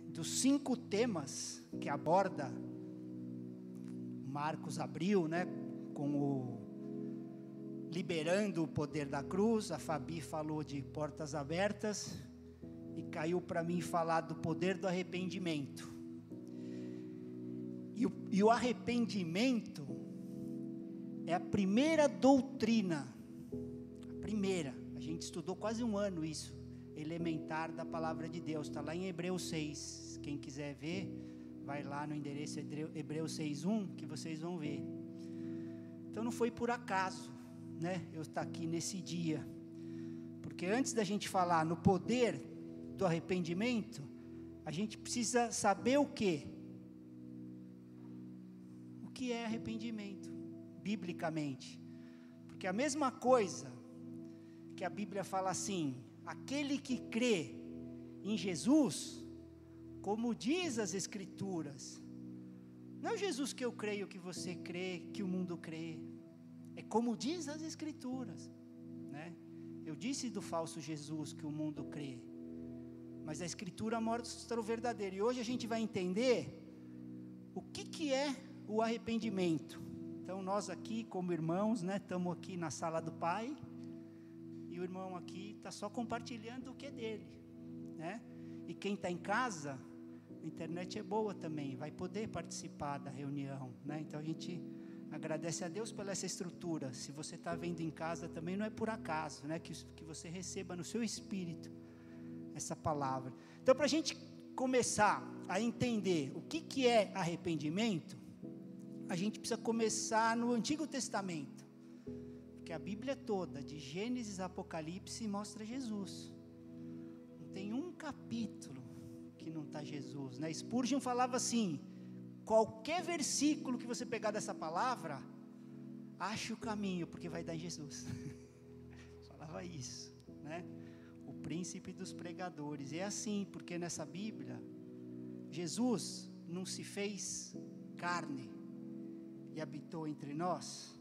dos 5 temas que aborda, Marcos abriu, né, com o liberando o poder da cruz, a Fabi falou de portas abertas, e caiu para mim falar do poder do arrependimento. E o arrependimento é a primeira doutrina, a gente estudou quase um ano isso, elementar da palavra de Deus, está lá em Hebreus 6, quem quiser ver, vai lá no endereço Hebreus 6:1, que vocês vão ver. Então não foi por acaso, né, eu estar aqui nesse dia, porque antes da gente falar no poder do arrependimento, a gente precisa saber o que é arrependimento, biblicamente, porque a mesma coisa que a Bíblia fala assim, aquele que crê em Jesus, como diz as Escrituras, não é Jesus que eu creio que você crê, que o mundo crê, é como diz as Escrituras, né? Eu disse do falso Jesus que o mundo crê, mas a Escritura mostra o verdadeiro, e hoje a gente vai entender o que é o arrependimento. Então nós aqui como irmãos, né, estamos aqui na sala do Pai, e o irmão aqui está só compartilhando o que é dele, né? E quem está em casa, a internet é boa também, vai poder participar da reunião, né? Então a gente agradece a Deus pela essa estrutura. Se você está vendo em casa também, não é por acaso, né? Que você receba no seu espírito essa palavra. Então, para a gente começar a entender o que é arrependimento, a gente precisa começar no Antigo Testamento, porque a Bíblia toda, de Gênesis a Apocalipse, mostra Jesus. Não tem um capítulo que não está Jesus, né? Spurgeon falava assim, qualquer versículo que você pegar dessa palavra, ache o caminho, porque vai dar em Jesus. Falava isso, né? O príncipe dos pregadores. E é assim, porque nessa Bíblia, Jesus não se fez carne e habitou entre nós,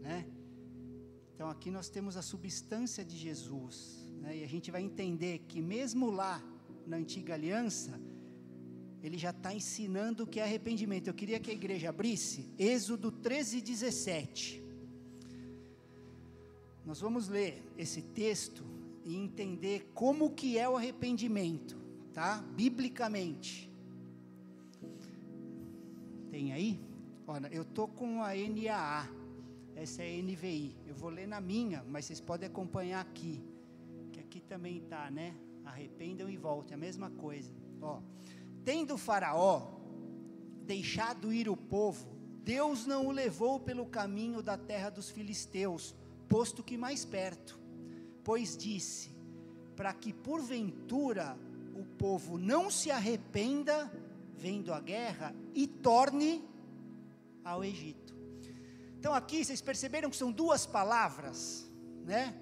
né? Então aqui nós temos a substância de Jesus, né? E a gente vai entender que mesmo lá na antiga aliança, ele já está ensinando o que é arrependimento. Eu queria que a igreja abrisse Êxodo 13:17. Nós vamos ler esse texto e entender como que é o arrependimento, tá? Biblicamente. Tem aí? Olha, eu estou com a NAA, essa é a NVI, eu vou ler na minha, mas vocês podem acompanhar aqui, que aqui também está, né? Arrependam e voltem, a mesma coisa. Ó, tendo Faraó deixado ir o povo, Deus não o levou pelo caminho da terra dos filisteus, posto que mais perto, pois disse, para que porventura o povo não se arrependa, vendo a guerra, e torne ao Egito. Então aqui vocês perceberam que são 2 palavras, né?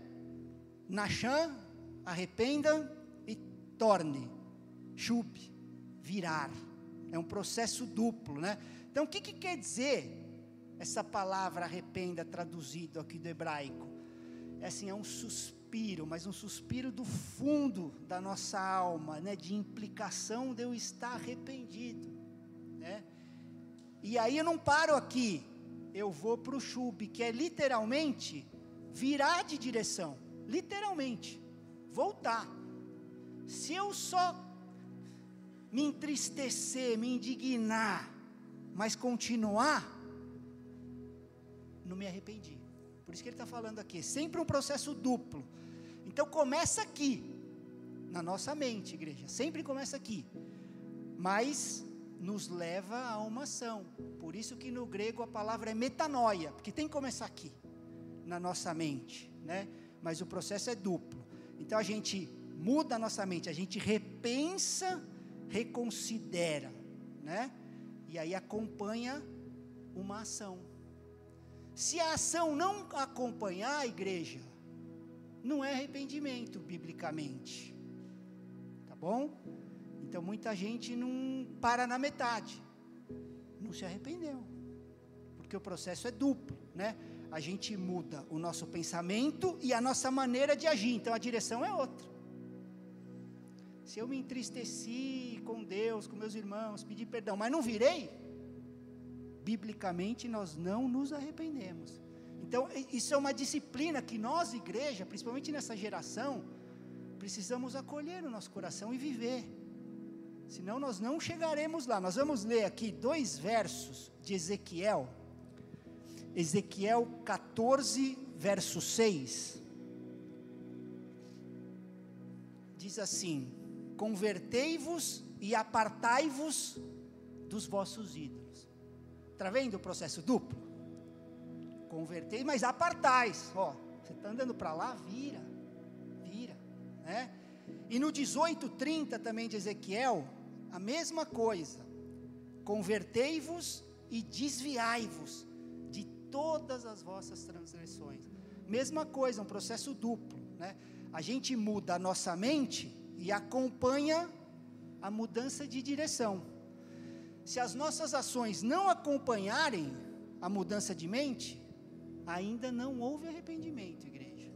Nachan, arrependa, e torne, shub, virar. É um processo duplo, né? Então o que quer dizer essa palavra arrependa, traduzido aqui do hebraico? É assim, é um suspiro, mas um suspiro do fundo da nossa alma, né? De implicação de eu estar arrependido, né? E aí eu não paro aqui, eu vou para o shub, que é literalmente virar de direção, literalmente, voltar. Se eu só me entristecer, me indignar, mas continuar, não me arrependi. Por isso que ele está falando aqui, sempre um processo duplo. Então começa aqui, na nossa mente, igreja, sempre começa aqui, mas nos leva a uma ação. Por isso que no grego a palavra é metanoia, porque tem que começar aqui, na nossa mente, né? Mas o processo é duplo. Então a gente muda a nossa mente, a gente repensa, reconsidera, né? E aí acompanha uma ação. Se a ação não acompanhar a igreja, não é arrependimento biblicamente, tá bom? Então muita gente não para na metade, não se arrependeu, porque o processo é duplo, né? A gente muda o nosso pensamento e a nossa maneira de agir, então a direção é outra. se eu me entristeci com Deus, com meus irmãos, pedi perdão, mas não virei, biblicamente nós não nos arrependemos. Então, isso é uma disciplina que nós, igreja, principalmente nessa geração, precisamos acolher no nosso coração e viver. Senão nós não chegaremos lá. Nós vamos ler aqui 2 versos de Ezequiel. Ezequiel 14, verso 6. Diz assim: convertei-vos e apartai-vos dos vossos ídolos. Está vendo o processo duplo? Convertei, mas apartais. Ó, você está andando para lá, vira, né? E no 18:30 também de Ezequiel, a mesma coisa. Convertei-vos e desviai-vos de todas as vossas transgressões. Mesma coisa, um processo duplo, né? A gente muda a nossa mente e acompanha a mudança de direção. Se as nossas ações não acompanharem a mudança de mente, ainda não houve arrependimento, igreja.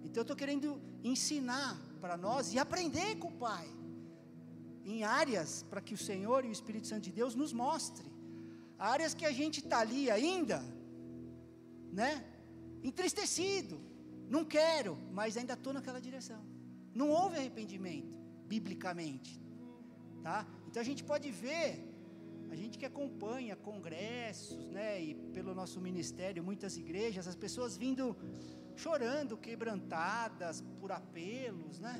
Então eu estou querendo ensinar para nós e aprender com o Pai, em áreas para que o Senhor e o Espírito Santo de Deus nos mostre, áreas que a gente está ali ainda, né, entristecido, não quero, mas ainda estou naquela direção, não houve arrependimento, biblicamente, tá? Então a gente pode ver, a gente que acompanha congressos, né, e pelo nosso ministério, muitas igrejas, as pessoas vindo chorando, quebrantadas por apelos, né,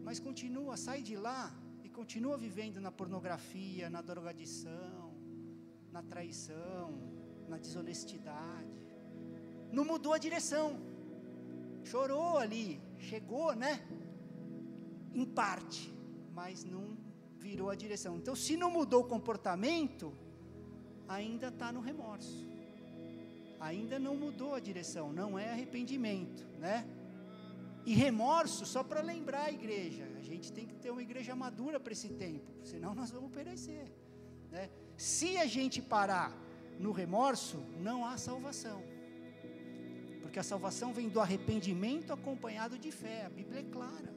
mas continua, sai de lá e continua vivendo na pornografia, na drogadição, na traição, na desonestidade, não mudou a direção, chorou ali, chegou, né, em parte, mas não virou a direção. Então, se não mudou o comportamento, ainda está no remorso, ainda não mudou a direção, não é arrependimento, né? E remorso, só para lembrar a igreja, a gente tem que ter uma igreja madura para esse tempo, senão nós vamos perecer, né? Se a gente parar no remorso, não há salvação, porque a salvação vem do arrependimento acompanhado de fé, a Bíblia é clara.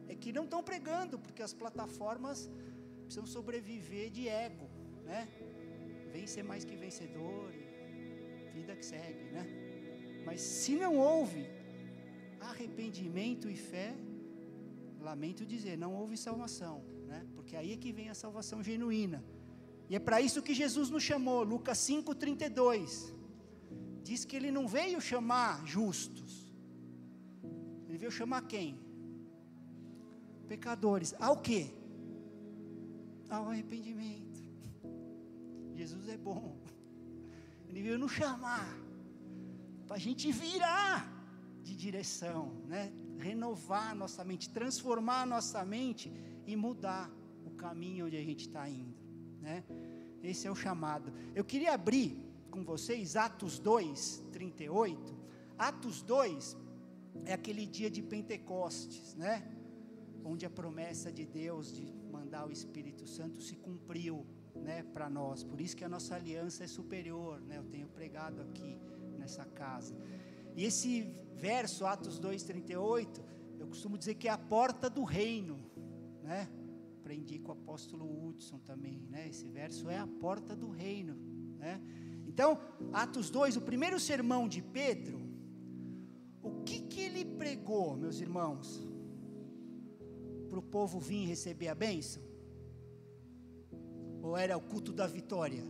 É que não estão pregando, porque as plataformas precisam sobreviver de ego, né? Vencer mais que vencedor, vida que segue, né? Mas se não houve arrependimento e fé, lamento dizer, não houve salvação, né? Porque aí é que vem a salvação genuína. E é para isso que Jesus nos chamou, Lucas 5:32. Diz que ele não veio chamar justos, ele veio chamar quem? Pecadores, ao quê? Ao arrependimento. Jesus é bom, ele veio nos chamar, para a gente virar de direção, né? Renovar a nossa mente, transformar a nossa mente e mudar o caminho onde a gente está indo, né? Esse é o chamado. Eu queria abrir com vocês Atos 2:38. Atos 2 é aquele dia de Pentecostes, né? Onde a promessa de Deus de mandar o Espírito Santo se cumpriu, né, para nós. Por isso que a nossa aliança é superior, né? Eu tenho pregado aqui nessa casa. E esse verso, Atos 2:38, eu costumo dizer que é a porta do reino, né? Aprendi com o apóstolo Hudson também, né? Esse verso é a porta do reino, né? Então, Atos 2, o primeiro sermão de Pedro, o que ele pregou, meus irmãos? Para o povo vir receber a bênção? Ou era o culto da vitória?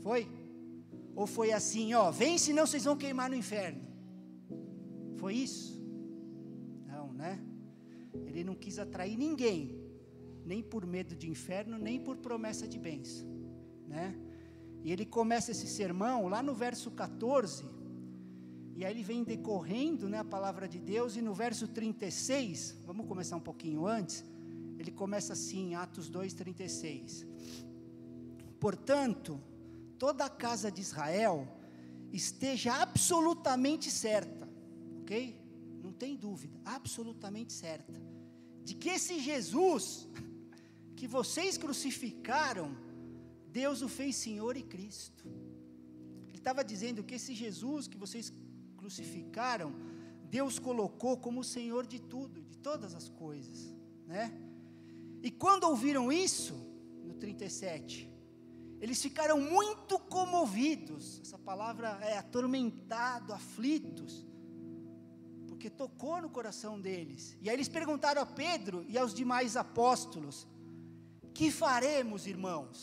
Foi? Ou foi assim, ó, vem senão vocês vão queimar no inferno? Foi isso? Não, né? Ele não quis atrair ninguém, nem por medo de inferno, nem por promessa de bênção, né? E ele começa esse sermão lá no verso 14, e aí ele vem decorrendo, né, a palavra de Deus, e no verso 36, vamos começar um pouquinho antes, ele começa assim, Atos 2:36, portanto, toda a casa de Israel esteja absolutamente certa, ok? Não tem dúvida, absolutamente certa, de que esse Jesus, que vocês crucificaram, Deus o fez Senhor e Cristo. Ele estava dizendo que esse Jesus que vocês crucificaram, Deus colocou como Senhor de tudo, de todas as coisas, né? E quando ouviram isso, no 37, eles ficaram muito comovidos, essa palavra é atormentado, aflitos, porque tocou no coração deles. E aí eles perguntaram a Pedro e aos demais apóstolos: que faremos, irmãos?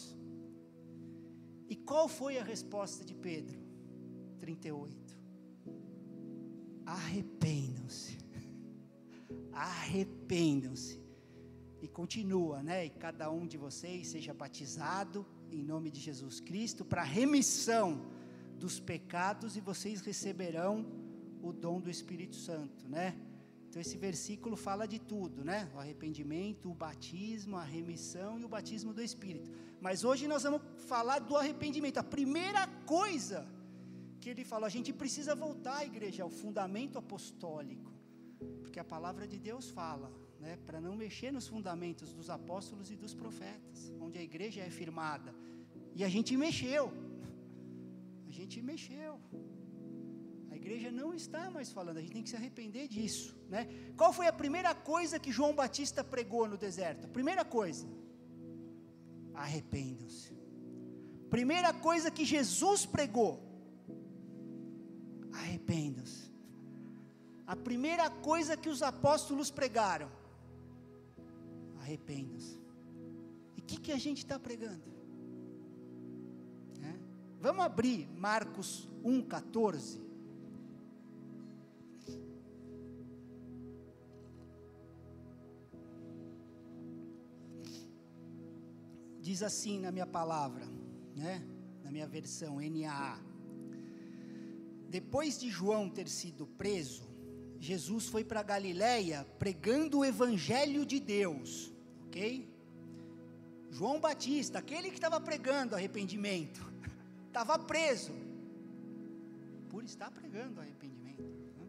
E qual foi a resposta de Pedro? 38. Arrependam-se. Arrependam-se. E continua, né? E cada um de vocês seja batizado em nome de Jesus Cristo para remissão dos pecados, e vocês receberão o dom do Espírito Santo, né? Então esse versículo fala de tudo, né? O arrependimento, o batismo, a remissão e o batismo do Espírito. Mas hoje nós vamos falar do arrependimento. A primeira coisa que ele falou: a gente precisa voltar à igreja, ao fundamento apostólico, porque a palavra de Deus fala, né, para não mexer nos fundamentos dos apóstolos e dos profetas, onde a igreja é firmada. E a gente mexeu. A igreja não está mais falando, a gente tem que se arrepender disso, né? Qual foi a primeira coisa que João Batista pregou no deserto? A primeira coisa: arrependam-se. Primeira coisa que Jesus pregou: arrependam-se. A primeira coisa que os apóstolos pregaram: arrependam-se. E o que a gente está pregando? Vamos abrir Marcos 1,14. Diz assim na minha palavra, né? Na minha versão NAA: depois de João ter sido preso, Jesus foi para Galiléia pregando o evangelho de Deus, ok? João Batista, aquele que estava pregando arrependimento, estava preso por estar pregando arrependimento, né?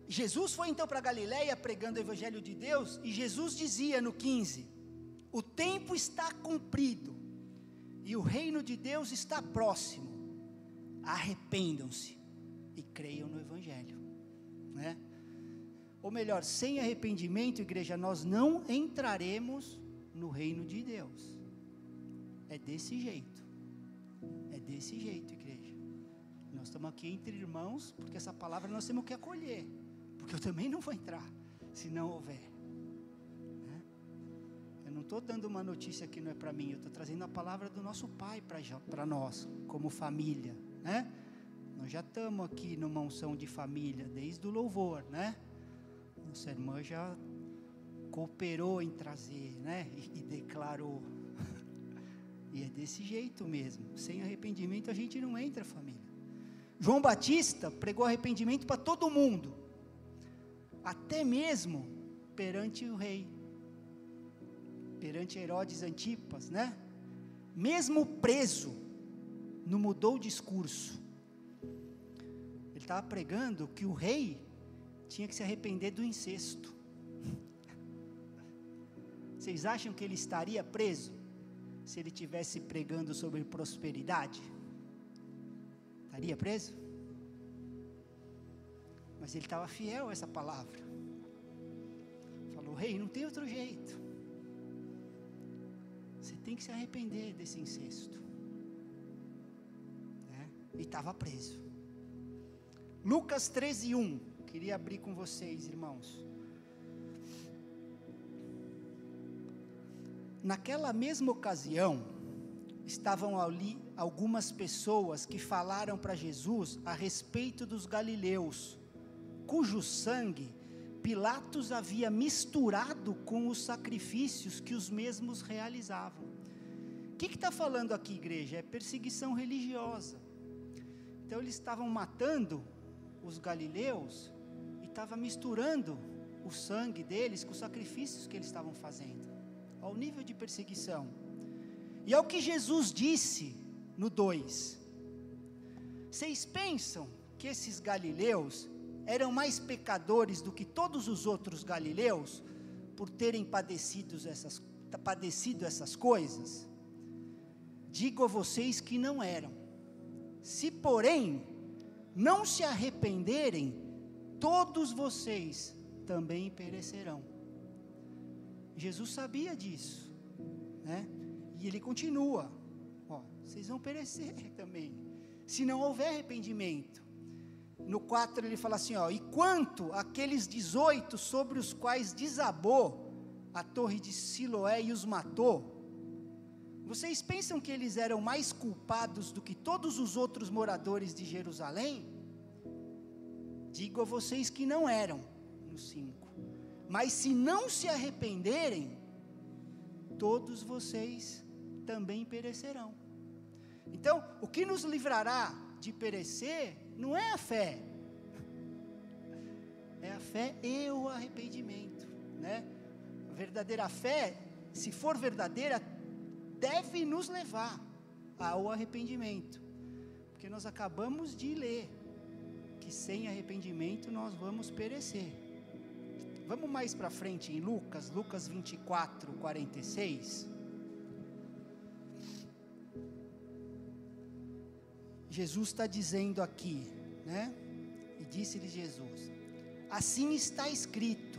Jesus foi então para Galiléia pregando o evangelho de Deus, e Jesus dizia no 15: o tempo está cumprido e o reino de Deus está próximo, arrependam-se e creiam no evangelho, né? Ou melhor, sem arrependimento, igreja, nós não entraremos no reino de Deus. É desse jeito, igreja. Nós estamos aqui entre irmãos, porque essa palavra nós temos que acolher, porque eu também não vou entrar, se não houver, né? Eu não estou dando uma notícia que não é para mim, eu estou trazendo a palavra do nosso Pai para nós, como família, né? Nós já estamos aqui numa unção de família, desde o louvor, né? Nossa irmã já cooperou em trazer, né? E declarou. E é desse jeito mesmo. Sem arrependimento a gente não entra, família. João Batista pregou arrependimento para todo mundo, até mesmo perante o rei, perante Herodes Antipas, né? Mesmo preso, não mudou o discurso. Ele estava pregando que o rei tinha que se arrepender do incesto. Vocês acham que ele estaria preso se ele estivesse pregando sobre prosperidade? Estaria preso? Mas ele estava fiel a essa palavra. Falou: rei, não tem outro jeito. Você tem que se arrepender desse incesto, né? E estava preso. Lucas 13:1. Queria abrir com vocês, irmãos. Naquela mesma ocasião, estavam ali algumas pessoas que falaram para Jesus a respeito dos galileus, cujo sangue Pilatos havia misturado com os sacrifícios que os mesmos realizavam. O que está falando aqui, igreja? É perseguição religiosa. Então eles estavam matando os galileus e estavam misturando o sangue deles com os sacrifícios que eles estavam fazendo, ao nível de perseguição. E é o que Jesus disse no 2: vocês pensam que esses galileus eram mais pecadores do que todos os outros galileus, por terem padecido essas coisas? Digo a vocês que não eram. Se porém não se arrependerem, todos vocês também perecerão. Jesus sabia disso, né? E ele continua, vocês vão perecer também, se não houver arrependimento. No 4 ele fala assim, e quanto àqueles 18 sobre os quais desabou a torre de Siloé e os matou, vocês pensam que eles eram mais culpados do que todos os outros moradores de Jerusalém? Digo a vocês que não eram, no 5, mas se não se arrependerem, todos vocês também perecerão. Então, o que nos livrará de perecer não é a fé, é a fé e o arrependimento, né? A verdadeira fé, se for verdadeira, deve nos levar ao arrependimento, porque nós acabamos de ler que sem arrependimento nós vamos perecer. Vamos mais para frente em Lucas 24, 46. Jesus está dizendo aqui, né? E disse-lhe Jesus: assim está escrito,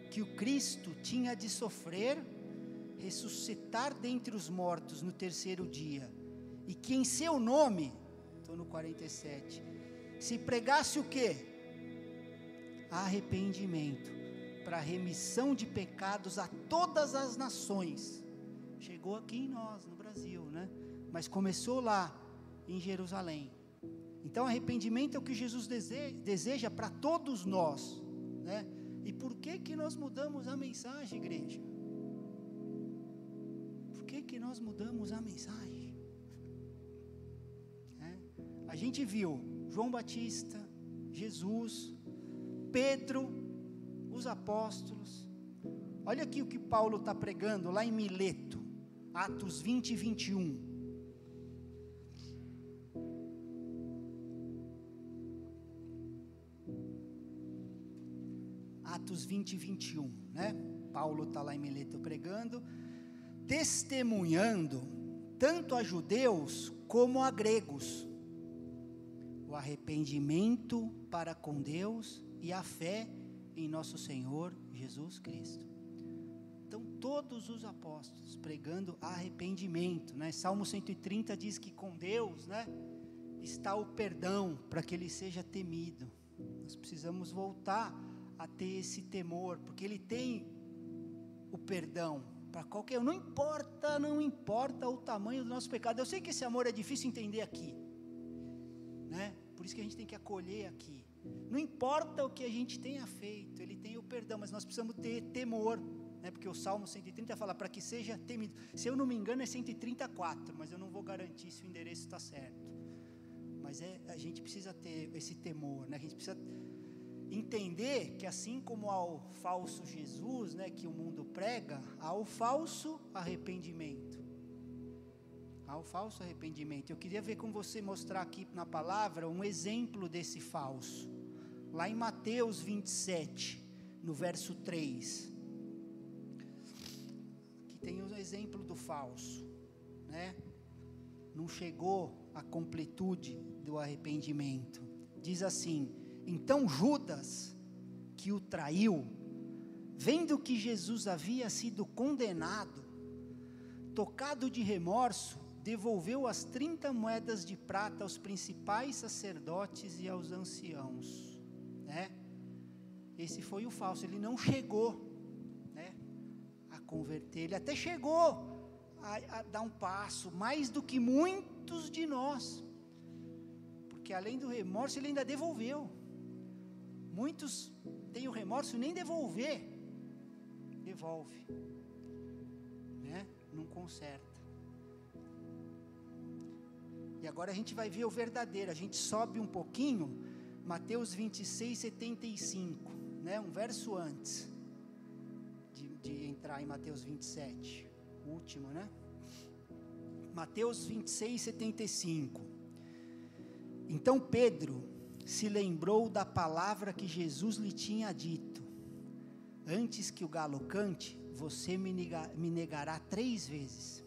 que o Cristo tinha de sofrer, ressuscitar dentre os mortos no terceiro dia, e que em seu nome, estou no 47, se pregasse o quê? Arrependimento, para remissão de pecados a todas as nações. Chegou aqui em nós, no Brasil, né? Mas começou lá, em Jerusalém. Então arrependimento é o que Jesus deseja para todos nós, né? E por que nós mudamos a mensagem, igreja? Por que nós mudamos a mensagem? A gente viu João Batista, Jesus, Pedro, os apóstolos. Olha aqui o que Paulo está pregando lá em Mileto, Atos 20 e 21. Atos 20 e 21, né? Paulo está lá em Mileto pregando, testemunhando tanto a judeus como a gregos o arrependimento para com Deus e a fé em nosso Senhor Jesus Cristo. Então todos os apóstolos pregando arrependimento, né? Salmo 130 diz que com Deus, né, está o perdão para que Ele seja temido. Nós precisamos voltar a ter esse temor, porque Ele tem o perdão para qualquer um, não importa o tamanho do nosso pecado. Eu sei que esse amor é difícil entender aqui, né? Por isso que a gente tem que acolher aqui. Não importa o que a gente tenha feito, Ele tem o perdão, mas nós precisamos ter temor, né? Porque o Salmo 130 fala para que seja temido. Se eu não me engano é 134, mas eu não vou garantir se o endereço está certo. Mas a gente precisa ter esse temor, né? A gente precisa entender que assim como ao falso Jesus, né, que o mundo prega, há o falso arrependimento. Há o falso arrependimento. Eu queria ver com você, mostrar aqui na palavra um exemplo desse falso. Lá em Mateus 27, no verso 3. Aqui tem um exemplo do falso, né? Não chegou à completude do arrependimento. Diz assim: então Judas, que o traiu, vendo que Jesus havia sido condenado, tocado de remorso, devolveu as 30 moedas de prata aos principais sacerdotes e aos anciãos, né? Esse foi o falso. Ele não chegou, né, a converter. Ele até chegou a dar um passo, mais do que muitos de nós, porque além do remorso ele ainda devolveu. Muitos têm o remorso e nem devolve, né? Não conserta. E agora a gente vai ver o verdadeiro. A gente sobe um pouquinho, Mateus 26, 75, né? Um verso antes de entrar em Mateus 27, o último, né? Mateus 26, 75. Então Pedro se lembrou da palavra que Jesus lhe tinha dito: antes que o galo cante, você me negará 3 vezes.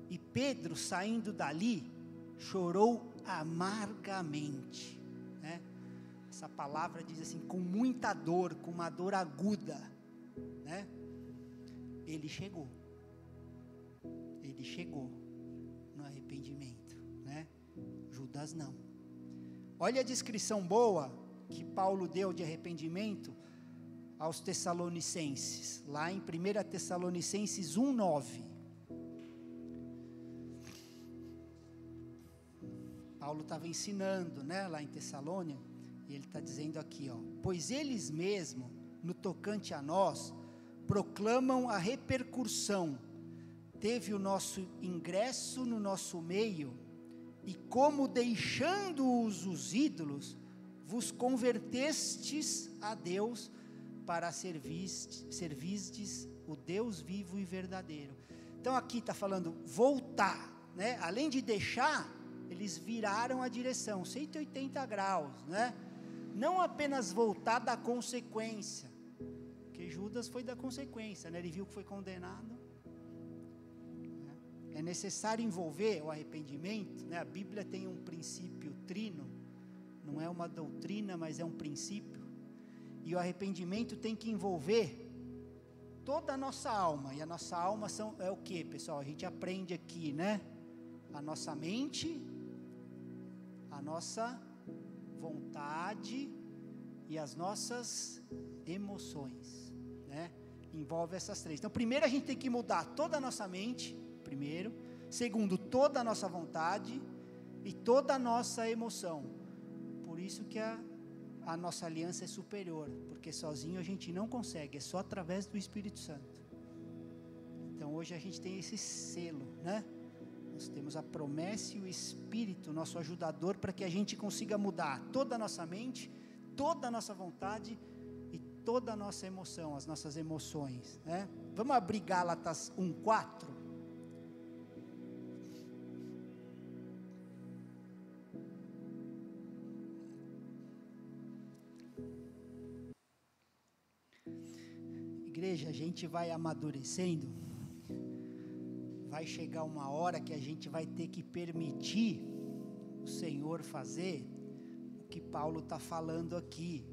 E Pedro, saindo dali, chorou amargamente, né? Essa palavra diz assim, com muita dor, com uma dor aguda, né? Ele chegou no arrependimento, né? Judas não. Olha a descrição boa que Paulo deu de arrependimento aos Tessalonicenses, lá em 1 Tessalonicenses 1:9. Paulo estava ensinando, né, lá em Tessalônia, e ele está dizendo aqui, ó: pois eles mesmos, no tocante a nós, proclamam a repercussão, teve o nosso ingresso no nosso meio, e como deixando-os os ídolos, vos convertestes a Deus, para servistes o Deus vivo e verdadeiro. Então aqui está falando voltar, né? Além de deixar, eles viraram a direção, 180 graus, né? Não apenas voltar da consequência, porque Judas foi da consequência, né? Ele viu que foi condenado. É necessário envolver o arrependimento, né? A Bíblia tem um princípio trino, não é uma doutrina, mas é um princípio. E o arrependimento tem que envolver toda a nossa alma. E a nossa alma é o que, pessoal? A gente aprende aqui, né? A nossa mente, a nossa vontade e as nossas emoções, né? Envolve essas três. Então, primeiro a gente tem que mudar toda a nossa mente, primeiro. Segundo, toda a nossa vontade e toda a nossa emoção. Por isso que a nossa aliança é superior, porque sozinho a gente não consegue, é só através do Espírito Santo. Então hoje a gente tem esse selo, né? Nós temos a promessa e o Espírito, nosso ajudador, para que a gente consiga mudar toda a nossa mente, toda a nossa vontade e toda a nossa emoção, as nossas emoções, né? Vamos abrir Gálatas 1:4. Igreja, a gente vai amadurecendo, vai chegar uma hora que a gente vai ter que permitir o Senhor fazer o que Paulo está falando aqui,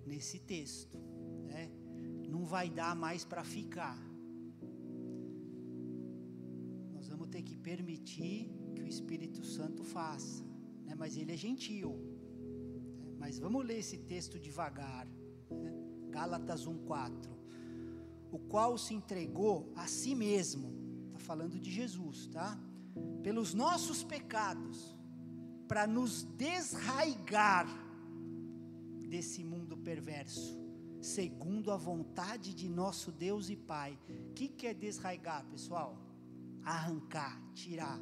nesse texto, né? Não vai dar mais para ficar, nós vamos ter que permitir que o Espírito Santo faça, né? Mas ele é gentil, né? Mas vamos ler esse texto devagar, né? Gálatas 1:4, o qual se entregou a si mesmo, está falando de Jesus, tá? Pelos nossos pecados, para nos desraigar desse mundo perverso, segundo a vontade de nosso Deus e Pai. O que é desraigar, pessoal? Arrancar, tirar,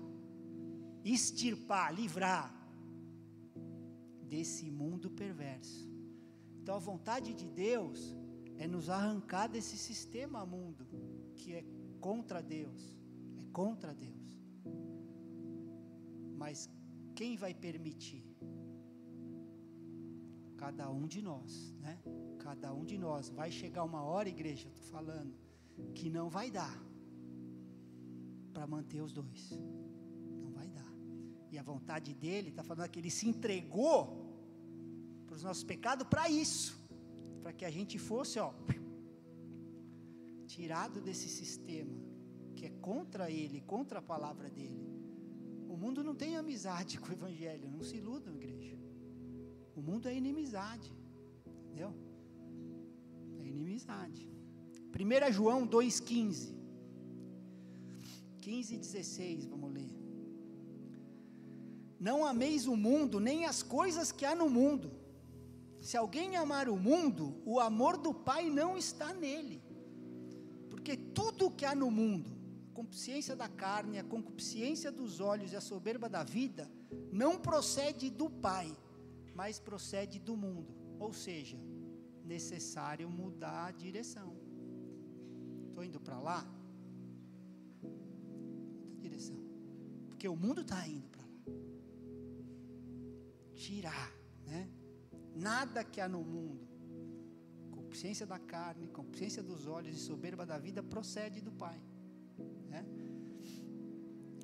extirpar, livrar desse mundo perverso. Então a vontade de Deus é nos arrancar desse sistema mundo, que é contra Deus, mas quem vai permitir? Cada um de nós, né? Cada um de nós. Vai chegar uma hora, igreja, eu estou falando, que não vai dar para manter os dois, não vai dar. E a vontade dele, está falando que ele se entregou para os nossos pecados, para isso, para que a gente fosse, ó, tirado desse sistema, que é contra ele, contra a palavra dele. O mundo não tem amizade com o Evangelho, não se iludam, igreja. O mundo é inimizade, entendeu? É inimizade. 1 João 2,15, 15 e 16, vamos ler. Não ameis o mundo, nem as coisas que há no mundo. Se alguém amar o mundo, o amor do Pai não está nele. Porque tudo que há no mundo, a concupiscência da carne, a concupiscência dos olhos e a soberba da vida, não procede do Pai, mas procede do mundo. Ou seja, necessário mudar a direção. Estou indo para lá? Outra direção. Porque o mundo está indo para lá. Tirar, né? Nada que há no mundo, concupiscência da carne, concupiscência dos olhos e soberba da vida, procede do Pai, né?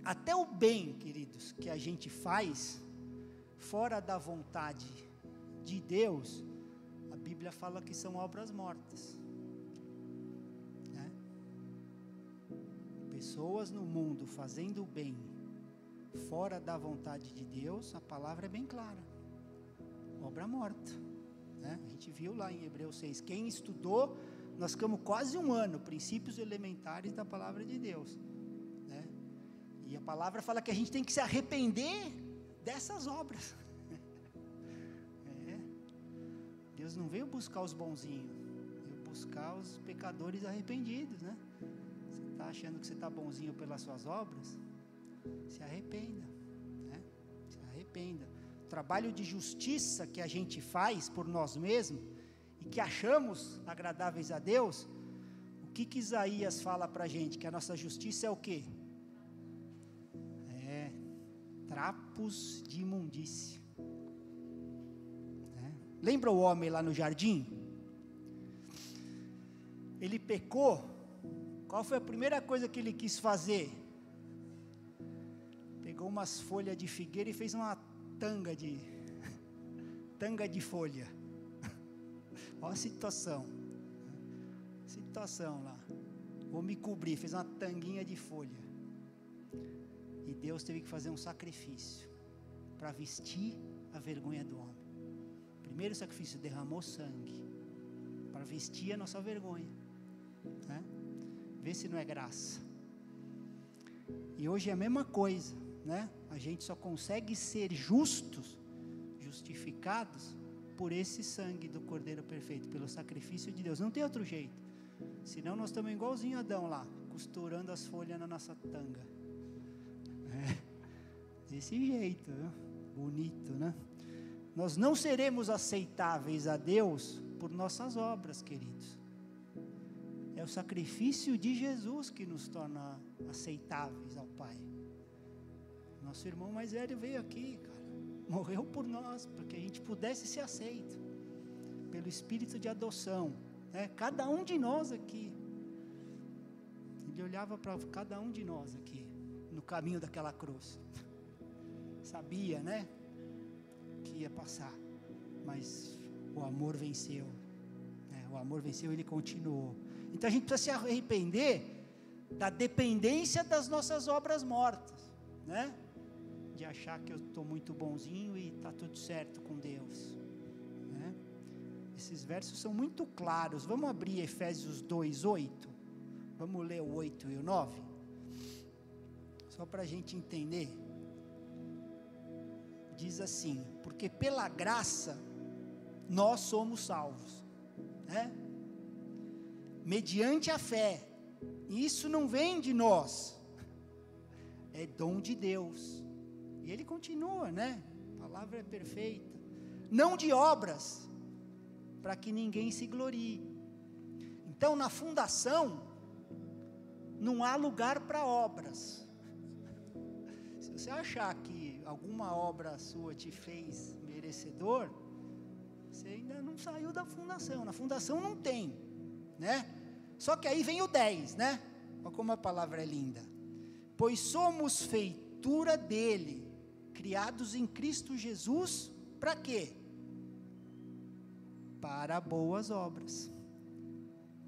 Até o bem, queridos, que a gente faz, fora da vontade de Deus, a Bíblia fala que são obras mortas, né? pessoas no mundo fazendo o bem fora da vontade de Deus, a palavra é bem clara: obra morta, né? A gente viu lá em Hebreus 6, quem estudou, nós ficamos quase um ano, princípios elementares da palavra de Deus, né? E a palavra fala que a gente tem que se arrepender dessas obras. Deus não veio buscar os bonzinhos, veio buscar os pecadores arrependidos, né? Você está achando que você está bonzinho pelas suas obras? Se arrependa, né? Se arrependa. O trabalho de justiça que a gente faz por nós mesmos e que achamos agradáveis a Deus, o que Isaías fala para a gente? Que a nossa justiça é o quê? Trapos de imundícia. Lembra o homem lá no jardim? Ele pecou. Qual foi a primeira coisa que ele quis fazer? Pegou umas folhas de figueira e fez uma tanga de folha. Olha a situação lá. Vou me cobrir, fez uma tanguinha de folha. E Deus teve que fazer um sacrifício para vestir a vergonha do homem. Primeiro sacrifício, derramou sangue para vestir a nossa vergonha, né? Vê se não é graça. E hoje é a mesma coisa, né? A gente só consegue ser justificados por esse sangue do Cordeiro Perfeito, pelo sacrifício de Deus. Não tem outro jeito. Senão nós estamos igualzinho Adão lá, costurando as folhas na nossa tanga. Desse jeito, viu? Bonito, né? Nós não seremos aceitáveis a Deus por nossas obras, queridos. É o sacrifício de Jesus que nos torna aceitáveis ao Pai. Nosso irmão mais velho veio aqui, cara, morreu por nós, para que a gente pudesse ser aceito, pelo Espírito de adoção, né? Cada um de nós aqui, ele olhava para cada um de nós aqui, no caminho daquela cruz, sabia, né, que ia passar, mas o amor venceu, né? O amor venceu, ele continuou. Então a gente precisa se arrepender da dependência das nossas obras mortas, né? De achar que eu estou muito bonzinho e está tudo certo com Deus, né? Esses versos são muito claros. Vamos abrir Efésios 2:8, vamos ler o 8 e o 9, só para a gente entender. Diz assim: porque pela graça nós somos salvos, né? Mediante a fé. E isso não vem de nós, é dom de Deus. E ele continua, né? A palavra é perfeita. Não de obras, para que ninguém se glorie. Então, na fundação não há lugar para obras. Se você achar que alguma obra sua te fez merecedor, você ainda não saiu da fundação. Na fundação não tem, né? Só que aí vem o 10, né? Olha como a palavra é linda. Pois somos feitura dele, criados em Cristo Jesus, para quê? Para boas obras,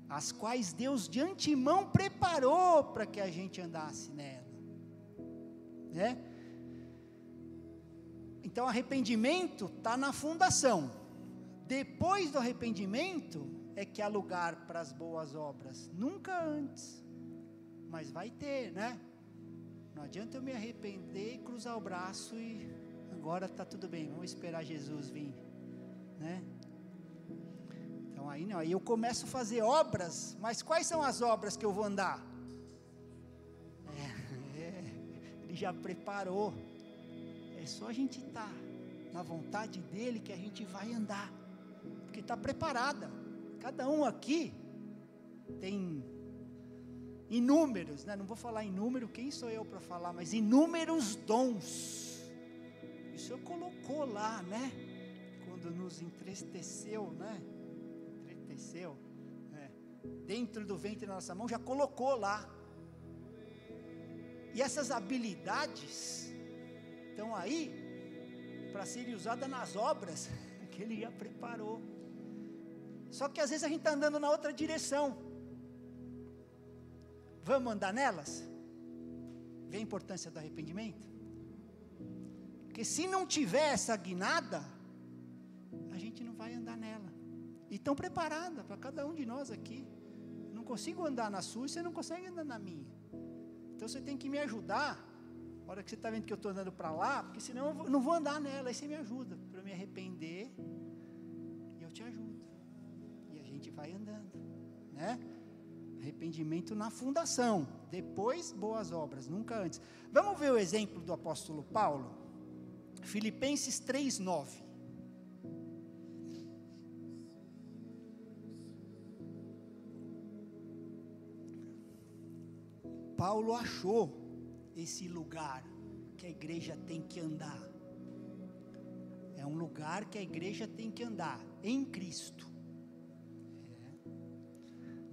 as quais Deus de antemão preparou para que a gente andasse nela, né? Então arrependimento está na fundação. Depois do arrependimento é que há lugar para as boas obras, nunca antes, mas vai ter, né? Não adianta eu me arrepender e cruzar o braço e agora está tudo bem, vamos esperar Jesus vir, né? Então aí não, aí eu começo a fazer obras, mas quais são as obras que eu vou andar? Ele já preparou, é só a gente estar na vontade dele que a gente vai andar, porque está preparada. Cada um aqui tem inúmeros, né? Não vou falar em número, quem sou eu para falar, mas inúmeros dons. O Senhor colocou lá, né? Quando nos entristeceu, né? Dentro do ventre da nossa mão, já colocou lá. E essas habilidades estão aí para serem usadas nas obras que Ele já preparou. Só que às vezes a gente está andando na outra direção. Vamos andar nelas? Vê a importância do arrependimento? Porque se não tiver essa guinada, a gente não vai andar nela. E tão preparada para cada um de nós aqui. Não consigo andar na sua e você não consegue andar na minha. Então você tem que me ajudar. Na hora que você está vendo que eu estou andando para lá, porque senão eu não vou andar nela. Aí você me ajuda para eu me arrepender. E eu te ajudo. E a gente vai andando, né? Arrependimento na fundação. Depois, boas obras, nunca antes. Vamos ver o exemplo do apóstolo Paulo? Filipenses 3:9. Paulo achou esse lugar que a igreja tem que andar. É um lugar que a igreja tem que andar em Cristo.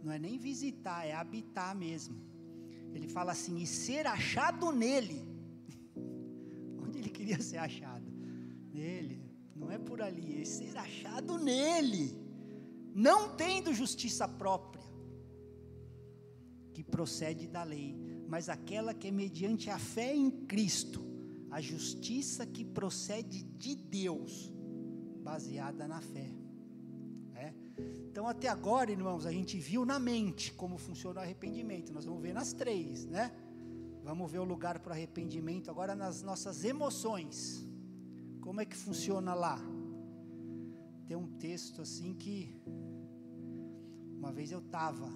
Não é nem visitar, é habitar mesmo. Ele fala assim, e ser achado nele. Onde ele queria ser achado? Nele. Não é por ali, é ser achado nele. Não tendo justiça própria, que procede da lei, mas aquela que é mediante a fé em Cristo, a justiça que procede de Deus, baseada na fé. Então até agora, irmãos, a gente viu na mente como funciona o arrependimento. Nós vamos ver nas 3, né? Vamos ver o lugar para o arrependimento agora nas nossas emoções. Como é que funciona lá? Tem um texto assim que uma vez eu estava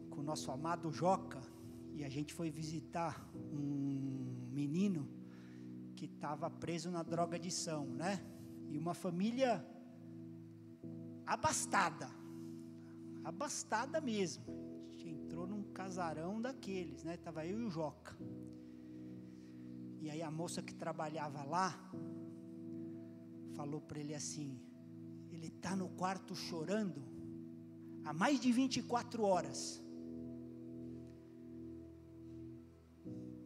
com o nosso amado Joca e a gente foi visitar um menino que estava preso na drogadição, né? E uma família abastada mesmo. A gente entrou num casarão daqueles, né? Estava eu e o Joca. E aí a moça que trabalhava lá falou para ele assim, ele está no quarto chorando há mais de 24 horas.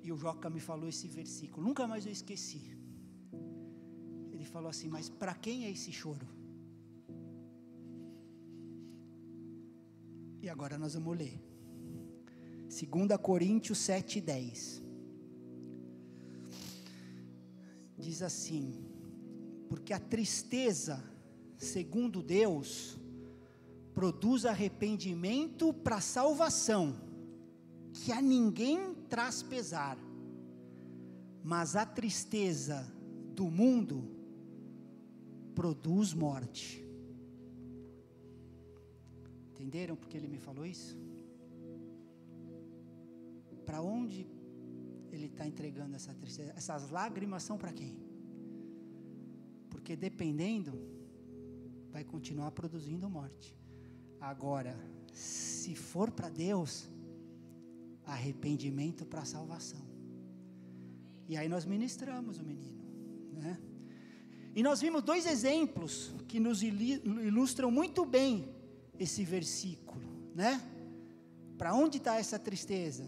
E o Joca me falou esse versículo, nunca mais eu esqueci. Ele falou assim, mas para quem é esse choro? E agora nós vamos ler 2 Coríntios 7:10. Diz assim, porque a tristeza, segundo Deus, produz arrependimento para salvação, que a ninguém traz pesar, mas a tristeza do mundo produz morte. Entenderam porque ele me falou isso? Para onde ele está entregando essa tristeza? Essas lágrimas são para quem? Porque dependendo, vai continuar produzindo morte. Agora, se for para Deus, arrependimento para salvação. E aí nós ministramos o menino, né? E nós vimos 2 exemplos que nos ilustram muito bem esse versículo, né? Para onde está essa tristeza?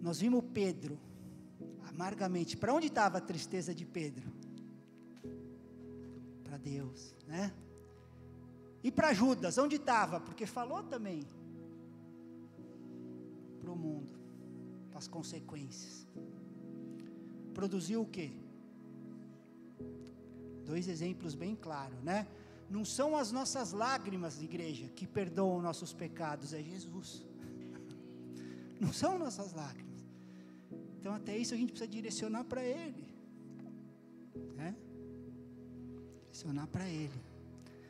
Nós vimos Pedro, amargamente. Para onde estava a tristeza de Pedro? Para Deus, né? E para Judas, onde estava? Porque falou também. Para o mundo, para as consequências. Produziu o quê? 2 exemplos bem claros, né? Não são as nossas lágrimas, igreja, que perdoam nossos pecados, é Jesus. Não são nossas lágrimas. Então até isso a gente precisa direcionar para Ele, né? Direcionar para Ele.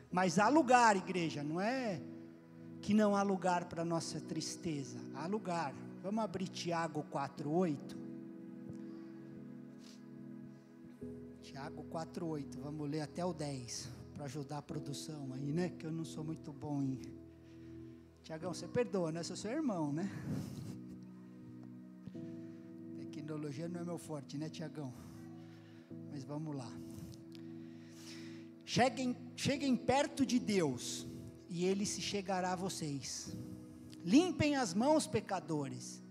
Mas há lugar, igreja, não é que não há lugar para nossa tristeza, há lugar. Vamos abrir Tiago 4:8. Tiago 4:8, vamos ler até o 10, para ajudar a produção aí, né? Que eu não sou muito bom em... Tiagão, você perdoa, né? Sou seu irmão, né? Tecnologia não é meu forte, né, Tiagão? Mas vamos lá. Cheguem perto de Deus, e Ele se chegará a vocês. Limpem as mãos, pecadores,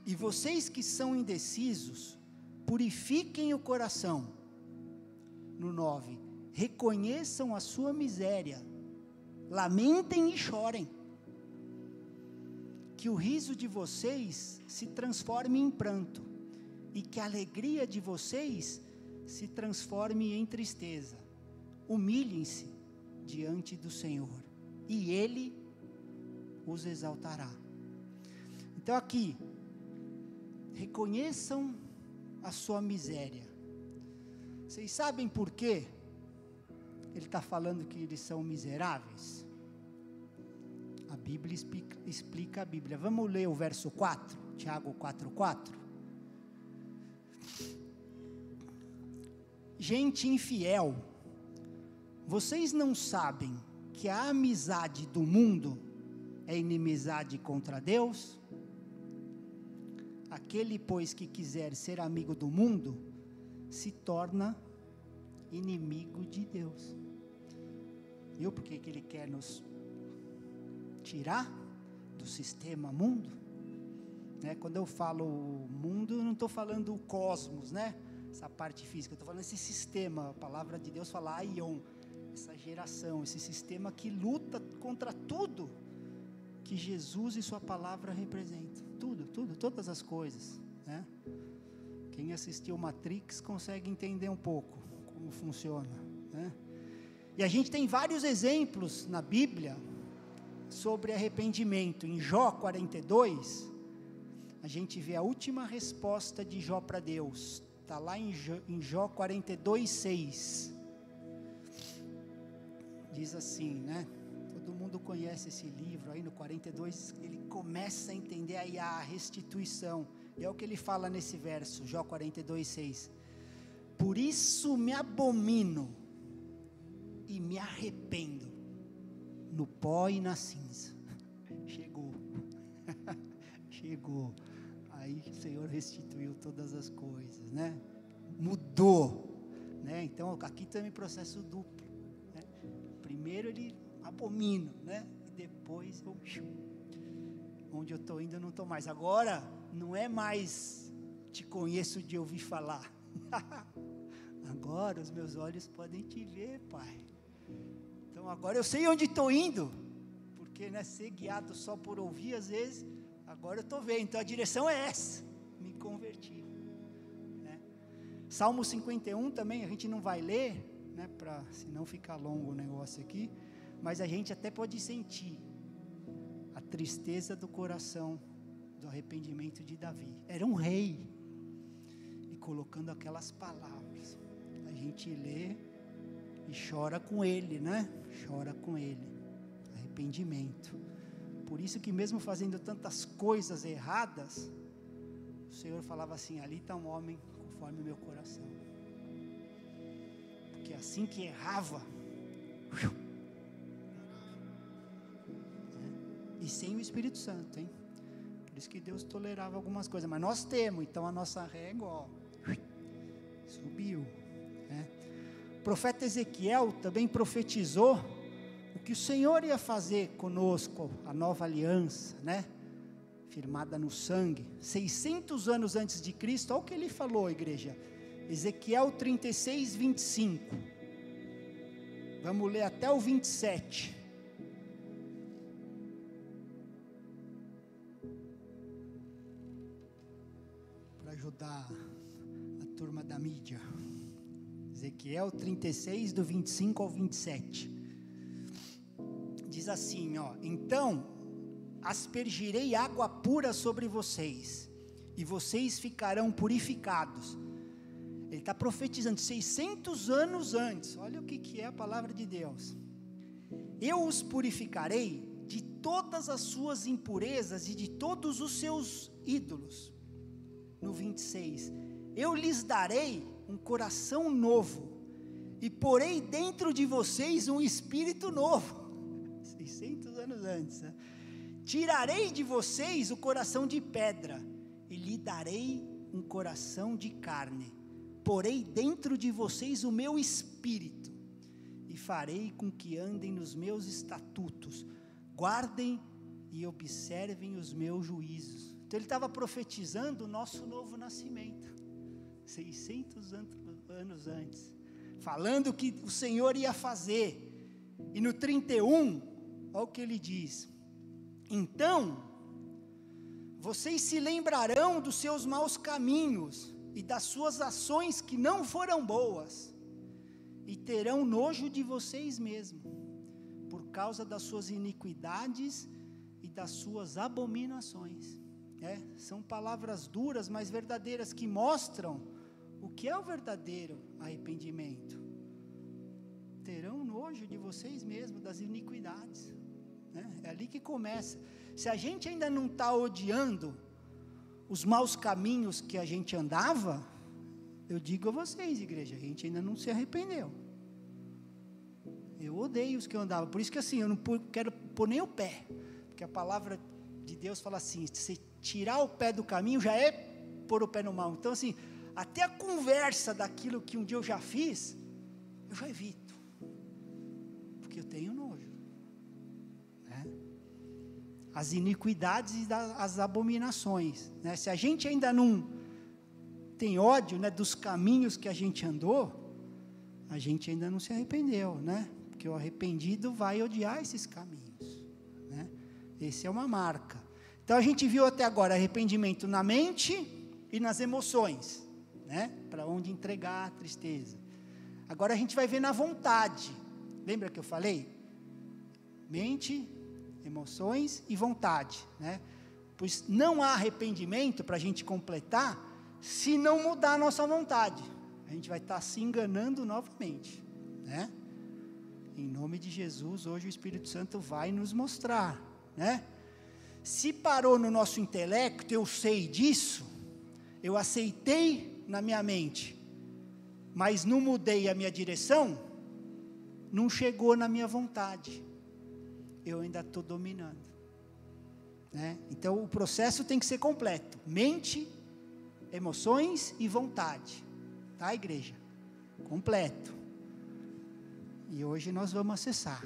e vocês que são indecisos, purifiquem o coração. No 9, reconheçam a sua miséria, lamentem e chorem. que o riso de vocês se transforme em pranto, e que a alegria de vocês se transforme em tristeza. Humilhem-se diante do Senhor, e Ele os exaltará. Então aqui, reconheçam a sua miséria. Vocês sabem por quê? Ele está falando que eles são miseráveis? A Bíblia explica a Bíblia. Vamos ler o verso 4, Tiago 4:4. Gente infiel, vocês não sabem que a amizade do mundo é inimizade contra Deus? Aquele, pois, que quiser ser amigo do mundo, se torna inimigo de Deus. Viu por que ele quer nos tirar do sistema mundo? Né? Quando eu falo mundo, eu não estou falando o cosmos, né? Essa parte física, eu estou falando esse sistema. A palavra de Deus fala aion, essa geração, esse sistema que luta contra tudo que Jesus e sua palavra representam. Tudo, todas as coisas, né? Quem assistiu Matrix consegue entender um pouco como funciona, né? E a gente tem vários exemplos na Bíblia sobre arrependimento. Em Jó 42, a gente vê a última resposta de Jó para Deus. Está lá em Jó 42:6. Diz assim, né? Todo mundo conhece esse livro. Aí no 42 ele começa a entender aí a restituição. E é o que ele fala nesse verso, Jó 42:6. Por isso me abomino e me arrependo no pó e na cinza. Chegou. Chegou. Aí o Senhor restituiu todas as coisas, né? Mudou, né? Então aqui também processo duplo, né? Primeiro ele abomino, né? E depois onde eu estou indo eu não estou mais. Agora não é mais te conheço de ouvir falar. Agora os meus olhos podem te ver, Pai. Então agora eu sei onde estou indo, porque, né, ser guiado só por ouvir às vezes. Agora eu estou vendo, então a direção é essa, me converti, né? Salmo 51 também, a gente não vai ler, né, senão fica longo o negócio aqui, mas a gente até pode sentir a tristeza do coração, do arrependimento de Davi. Era um rei, e colocando aquelas palavras, a gente lê e chora com ele, né? Chora com ele, arrependimento. Por isso que mesmo fazendo tantas coisas erradas, o Senhor falava assim, ali está um homem conforme o meu coração. Porque assim que errava, e sem o Espírito Santo, hein? Por isso que Deus tolerava algumas coisas, mas nós temos, então a nossa régua, ó, subiu, né? O profeta Ezequiel também profetizou o que o Senhor ia fazer conosco, a nova aliança, né? Firmada no sangue, 600 anos antes de Cristo. Olha o que ele falou, igreja. Ezequiel 36:25. Vamos ler até o 27. Para ajudar a turma da mídia. Ezequiel 36, do 25 ao 27. Diz assim, ó: então aspergirei água pura sobre vocês, e vocês ficarão purificados. Ele está profetizando 600 anos antes. Olha o que é a palavra de Deus. Eu os purificarei de todas as suas impurezas e de todos os seus ídolos. No 26, eu lhes darei um coração novo, e porei dentro de vocês um espírito novo. 600 anos antes, né? Tirarei de vocês o coração de pedra, e lhe darei um coração de carne. Porei dentro de vocês o meu espírito, e farei com que andem nos meus estatutos, guardem e observem os meus juízos. Então ele estava profetizando o nosso novo nascimento, 600 anos antes, falando que o Senhor ia fazer. E no 31, olha o que ele diz: então vocês se lembrarão dos seus maus caminhos e das suas ações que não foram boas, e terão nojo de vocês mesmos, por causa das suas iniquidades e das suas abominações. São palavras duras, mas verdadeiras, que mostram o que é o verdadeiro arrependimento. Terão nojo de vocês mesmos, das iniquidades. É ali que começa. Se a gente ainda não está odiando os maus caminhos que a gente andava, eu digo a vocês, igreja, a gente ainda não se arrependeu. Eu odeio os que eu andava, por isso que assim, eu não quero pôr nem o pé, porque a palavra de Deus fala assim, se tirar o pé do caminho, já é pôr o pé no mal. Então assim, até a conversa daquilo que um dia eu já fiz, eu já evito, porque eu tenho nojo, as iniquidades e as abominações, se a gente ainda não tem ódio, dos caminhos que a gente andou, a gente ainda não se arrependeu, porque o arrependido vai odiar esses caminhos, essa é uma marca. Então a gente viu até agora arrependimento na mente e nas emoções, para onde entregar a tristeza. Agora a gente vai ver na vontade, lembra que eu falei? Mente, emoções e vontade, pois não há arrependimento, para a gente completar, se não mudar a nossa vontade, a gente vai estar se enganando novamente, em nome de Jesus, hoje o Espírito Santo vai nos mostrar, se parou no nosso intelecto, eu sei disso, eu aceitei na minha mente, mas não mudei a minha direção, não chegou na minha vontade, eu ainda estou dominando, então o processo tem que ser completo, mente, emoções e vontade, tá, igreja? Completo. E hoje nós vamos acessar,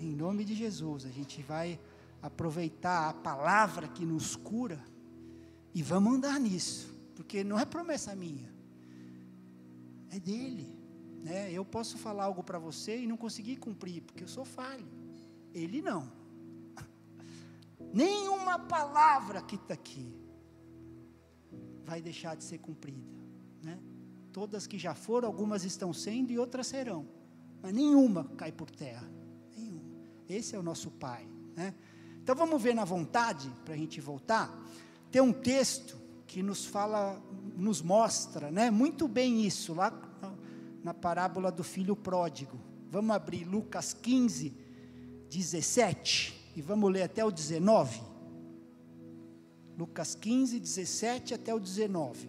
em nome de Jesus, a gente vai aproveitar a palavra que nos cura, e vamos andar nisso, porque não é promessa minha, é dele, eu posso falar algo para você e não conseguir cumprir, porque eu sou falho, ele não, nenhuma palavra que está aqui, vai deixar de ser cumprida, todas que já foram, algumas estão sendo e outras serão, mas nenhuma cai por terra, nenhuma. Esse é o nosso Pai, então vamos ver na vontade, para a gente voltar, tem um texto que nos fala, nos mostra, muito bem isso, lá na parábola do filho pródigo. Vamos abrir Lucas 15, 17, e vamos ler até o 19, Lucas 15, 17 até o 19,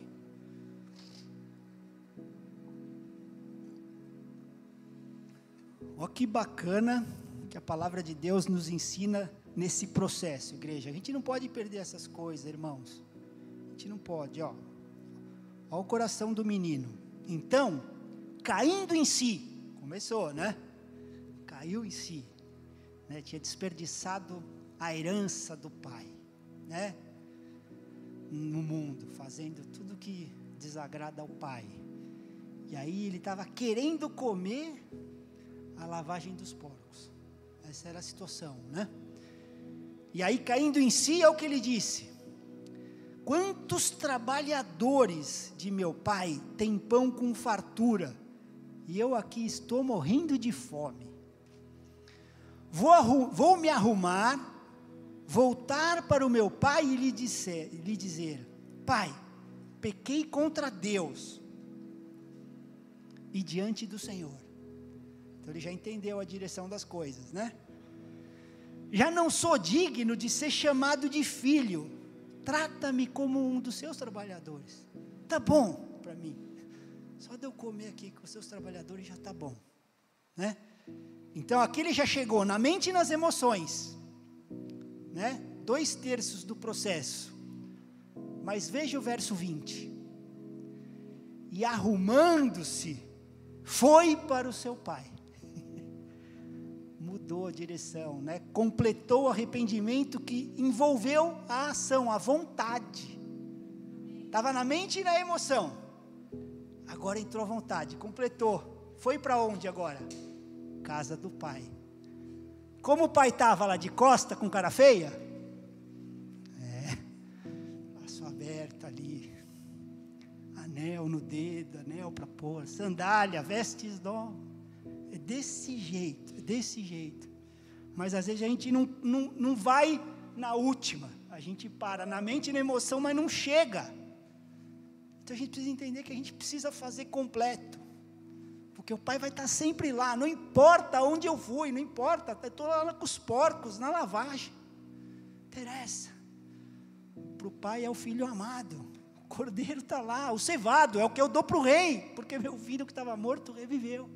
olha que bacana, que a palavra de Deus nos ensina nesse processo, igreja, a gente não pode perder essas coisas, irmãos, a gente não pode, olha o coração do menino, então, caindo em si, começou, caiu em si, tinha desperdiçado a herança do pai, no mundo, fazendo tudo que desagrada ao pai, e aí ele estava querendo comer a lavagem dos porcos, essa era a situação, e aí caindo em si, é o que ele disse, quantos trabalhadores de meu pai têm pão com fartura, e eu aqui estou morrendo de fome, vou me arrumar, voltar para o meu pai e lhe dizer, pai, pequei contra Deus, e diante do Senhor, então ele já entendeu a direção das coisas, já não sou digno de ser chamado de filho, trata-me como um dos seus trabalhadores, tá bom para mim, só de eu comer aqui com os seus trabalhadores já tá bom, então aqui ele já chegou na mente e nas emoções, 2/3 do processo, mas veja o verso 20, e arrumando-se, foi para o seu pai, mudou a direção, completou o arrependimento que envolveu a ação, a vontade, estava na mente e na emoção, agora entrou a vontade, completou, foi para onde agora? Casa do pai, como o pai estava lá de costa com cara feia, está ali, anel no dedo, anel para pôr, sandália, vestes novas. É desse jeito. Mas às vezes a gente não vai na última, a gente para na mente e na emoção, mas não chega. Então a gente precisa entender que a gente precisa fazer completo, porque o Pai vai estar sempre lá, não importa onde eu fui, não importa, estou lá com os porcos, na lavagem, não interessa. Para o Pai é o Filho amado, o Cordeiro está lá, o cevado, é o que eu dou para o rei, porque meu filho que estava morto reviveu.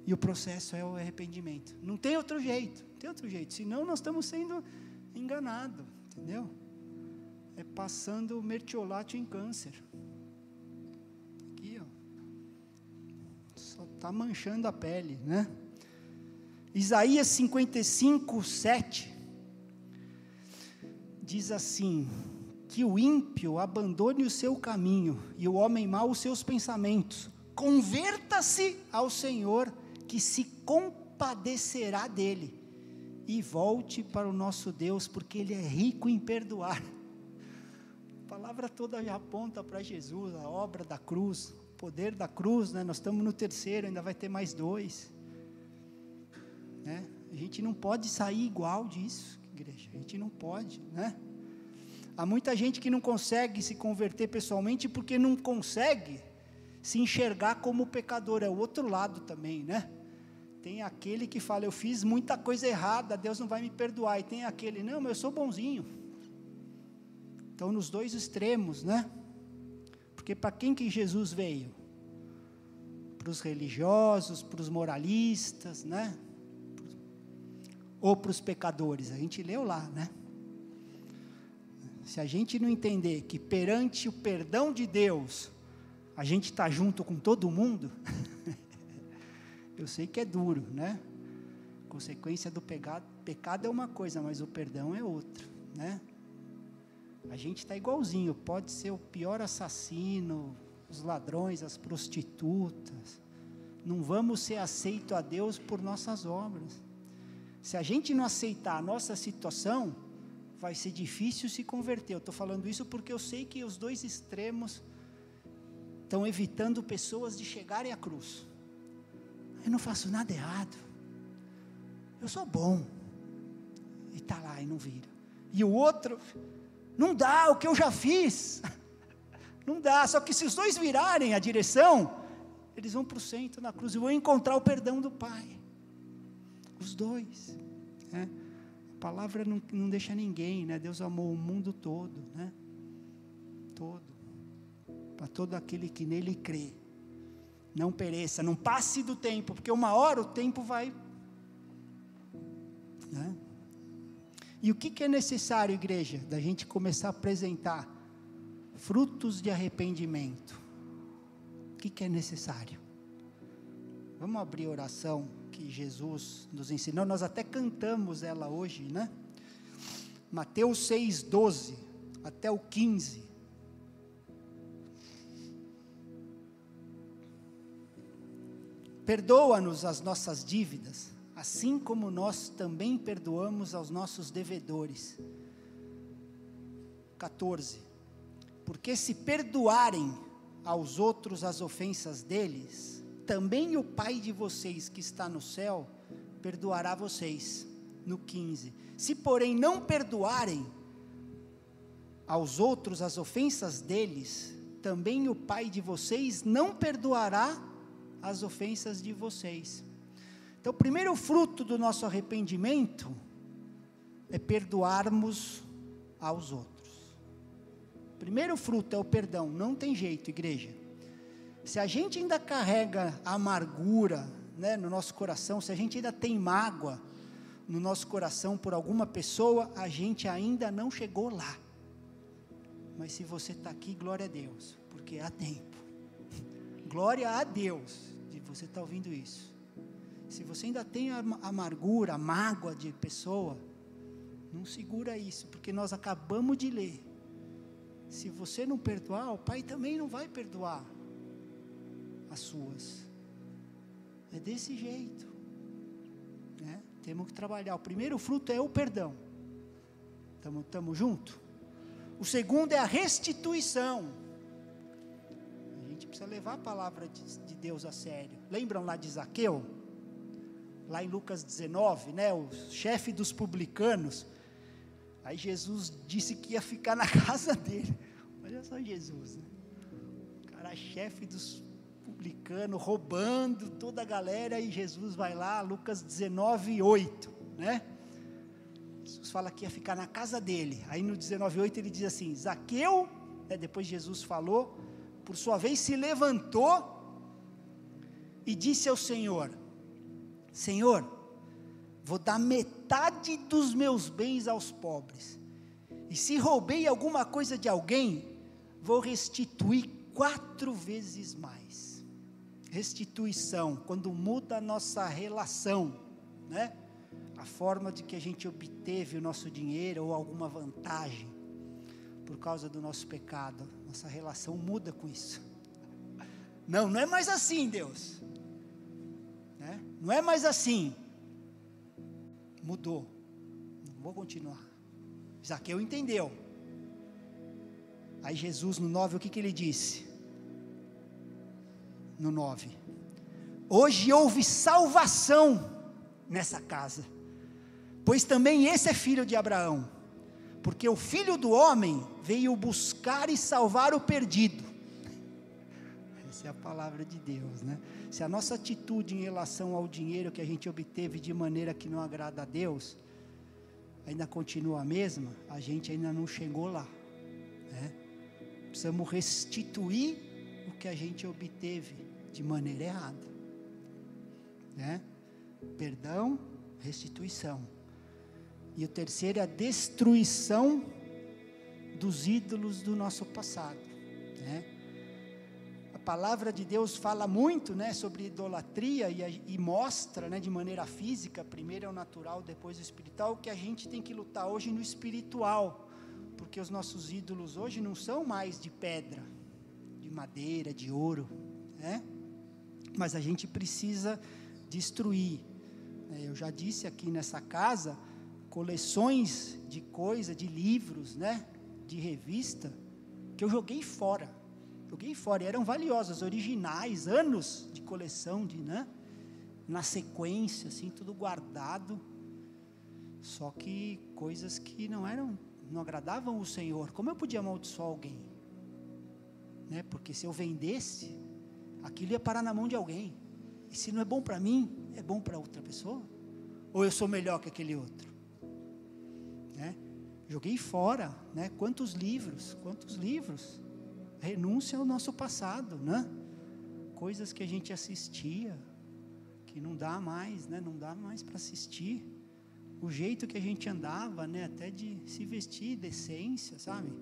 E o processo é o arrependimento, não tem outro jeito, senão nós estamos sendo enganados, entendeu? É passando mertiolate em câncer, aqui ó, só está manchando a pele, né? Isaías 55, 7, diz assim, que o ímpio abandone o seu caminho, e o homem mau os seus pensamentos, converta-se ao Senhor, que se compadecerá dele, e volte para o nosso Deus, porque Ele é rico em perdoar. A palavra toda já aponta para Jesus, a obra da cruz, o poder da cruz, né? Nós estamos no terceiro, ainda vai ter mais 2, né? A gente não pode sair igual disso, igreja, a gente não pode, né? Há muita gente que não consegue se converter pessoalmente, porque não consegue se enxergar como pecador, é o outro lado também, né? Tem aquele que fala, eu fiz muita coisa errada, Deus não vai me perdoar, e tem aquele, não, mas eu sou bonzinho. Então, nos dois extremos, né? Porque para quem que Jesus veio? Para os religiosos, para os moralistas, né? Ou para os pecadores? A gente leu lá, né? Se a gente não entender que perante o perdão de Deus, a gente está junto com todo mundo, eu sei que é duro, né? Consequência do pecado é uma coisa, mas o perdão é outra, né? A gente está igualzinho, pode ser o pior assassino, os ladrões, as prostitutas, não vamos ser aceitos a Deus por nossas obras. Se a gente não aceitar a nossa situação, vai ser difícil se converter. Eu estou falando isso porque eu sei que os dois extremos estão evitando pessoas de chegarem à cruz. Eu não faço nada errado, eu sou bom, e está lá e não vira. E o outro, não dá, o que eu já fiz, não dá. Só que se os dois virarem a direção, eles vão para o centro na cruz, e vão encontrar o perdão do Pai, os dois, né? A palavra não deixa ninguém, né? Deus amou o mundo todo, né? Todo, para todo aquele que nele crê, não pereça, não passe do tempo, porque uma hora o tempo vai, né? E o que é necessário, igreja, da gente começar a apresentar frutos de arrependimento? O que é necessário? Vamos abrir a oração que Jesus nos ensinou, nós até cantamos ela hoje, né? Mateus 6, 12 até o 15. Perdoa-nos as nossas dívidas, assim como nós também perdoamos aos nossos devedores. 14. Porque se perdoarem aos outros as ofensas deles, também o Pai de vocês que está no céu perdoará vocês. No 15. Se porém não perdoarem aos outros as ofensas deles, também o Pai de vocês não perdoará as ofensas de vocês. Então, o primeiro fruto do nosso arrependimento é perdoarmos aos outros. O primeiro fruto é o perdão, não tem jeito, igreja. Se a gente ainda carrega amargura, né, no nosso coração, se a gente ainda tem mágoa no nosso coração por alguma pessoa, a gente ainda não chegou lá. Mas se você está aqui, glória a Deus, porque há tempo. Glória a Deus de você estar ouvindo isso. Se você ainda tem amargura, mágoa de pessoa, não segura isso, porque nós acabamos de ler. Se você não perdoar, o Pai também não vai perdoar as suas. É desse jeito, né? Temos que trabalhar. O primeiro fruto é o perdão. Estamos juntos? O segundo é a restituição. A gente precisa levar a palavra de Deus a sério. Lembram lá de Zaqueu? Lá em Lucas 19, né? O chefe dos publicanos. Aí Jesus disse que ia ficar na casa dele. Olha só Jesus, né? O cara chefe dos publicanos, roubando toda a galera, e Jesus vai lá, Lucas 19:8, né? Jesus fala que ia ficar na casa dele. Aí no 19:8 ele diz assim: Zaqueu, né, depois Jesus falou, por sua vez se levantou e disse ao Senhor: Senhor, vou dar metade dos meus bens aos pobres, e se roubei alguma coisa de alguém, vou restituir 4 vezes mais. Restituição, quando muda a nossa relação, né? A forma de que a gente obteve o nosso dinheiro ou alguma vantagem por causa do nosso pecado, nossa relação muda com isso. Não é mais assim, Deus, né? Não é mais assim. Mudou. Não vou continuar. Zaqueu entendeu. Aí Jesus no 9, o que ele disse? No 9: hoje houve salvação nessa casa, pois também esse é filho de Abraão, porque o Filho do Homem veio buscar e salvar o perdido. Essa é a palavra de Deus, né? Se a nossa atitude em relação ao dinheiro que a gente obteve de maneira que não agrada a Deus, ainda continua a mesma, a gente ainda não chegou lá, né? Precisamos restituir o que a gente obteve de maneira errada, né? Perdão, restituição. E o terceiro é a destruição dos ídolos do nosso passado, né? A palavra de Deus fala muito, né, sobre idolatria e mostra, né, de maneira física, primeiro é o natural, depois o espiritual, que a gente tem que lutar hoje no espiritual, porque os nossos ídolos hoje não são mais de pedra, de madeira, de ouro, né? Mas a gente precisa destruir. Eu já disse aqui nessa casa, coleções de coisa, de livros, né, de revista, que eu joguei fora, e eram valiosas, originais, anos de coleção, né, na sequência, assim, tudo guardado, só que coisas que não agradavam o Senhor. Como eu podia amaldiçoar alguém, né? Porque se eu vendesse, aquilo ia parar na mão de alguém, e se não é bom para mim, é bom para outra pessoa, ou eu sou melhor que aquele outro, né? Joguei fora, né? Quantos livros, renúncia ao nosso passado, né? Coisas que a gente assistia, que não dá mais, né? Não dá mais para assistir, o jeito que a gente andava, né? Até de se vestir, decência, sabe,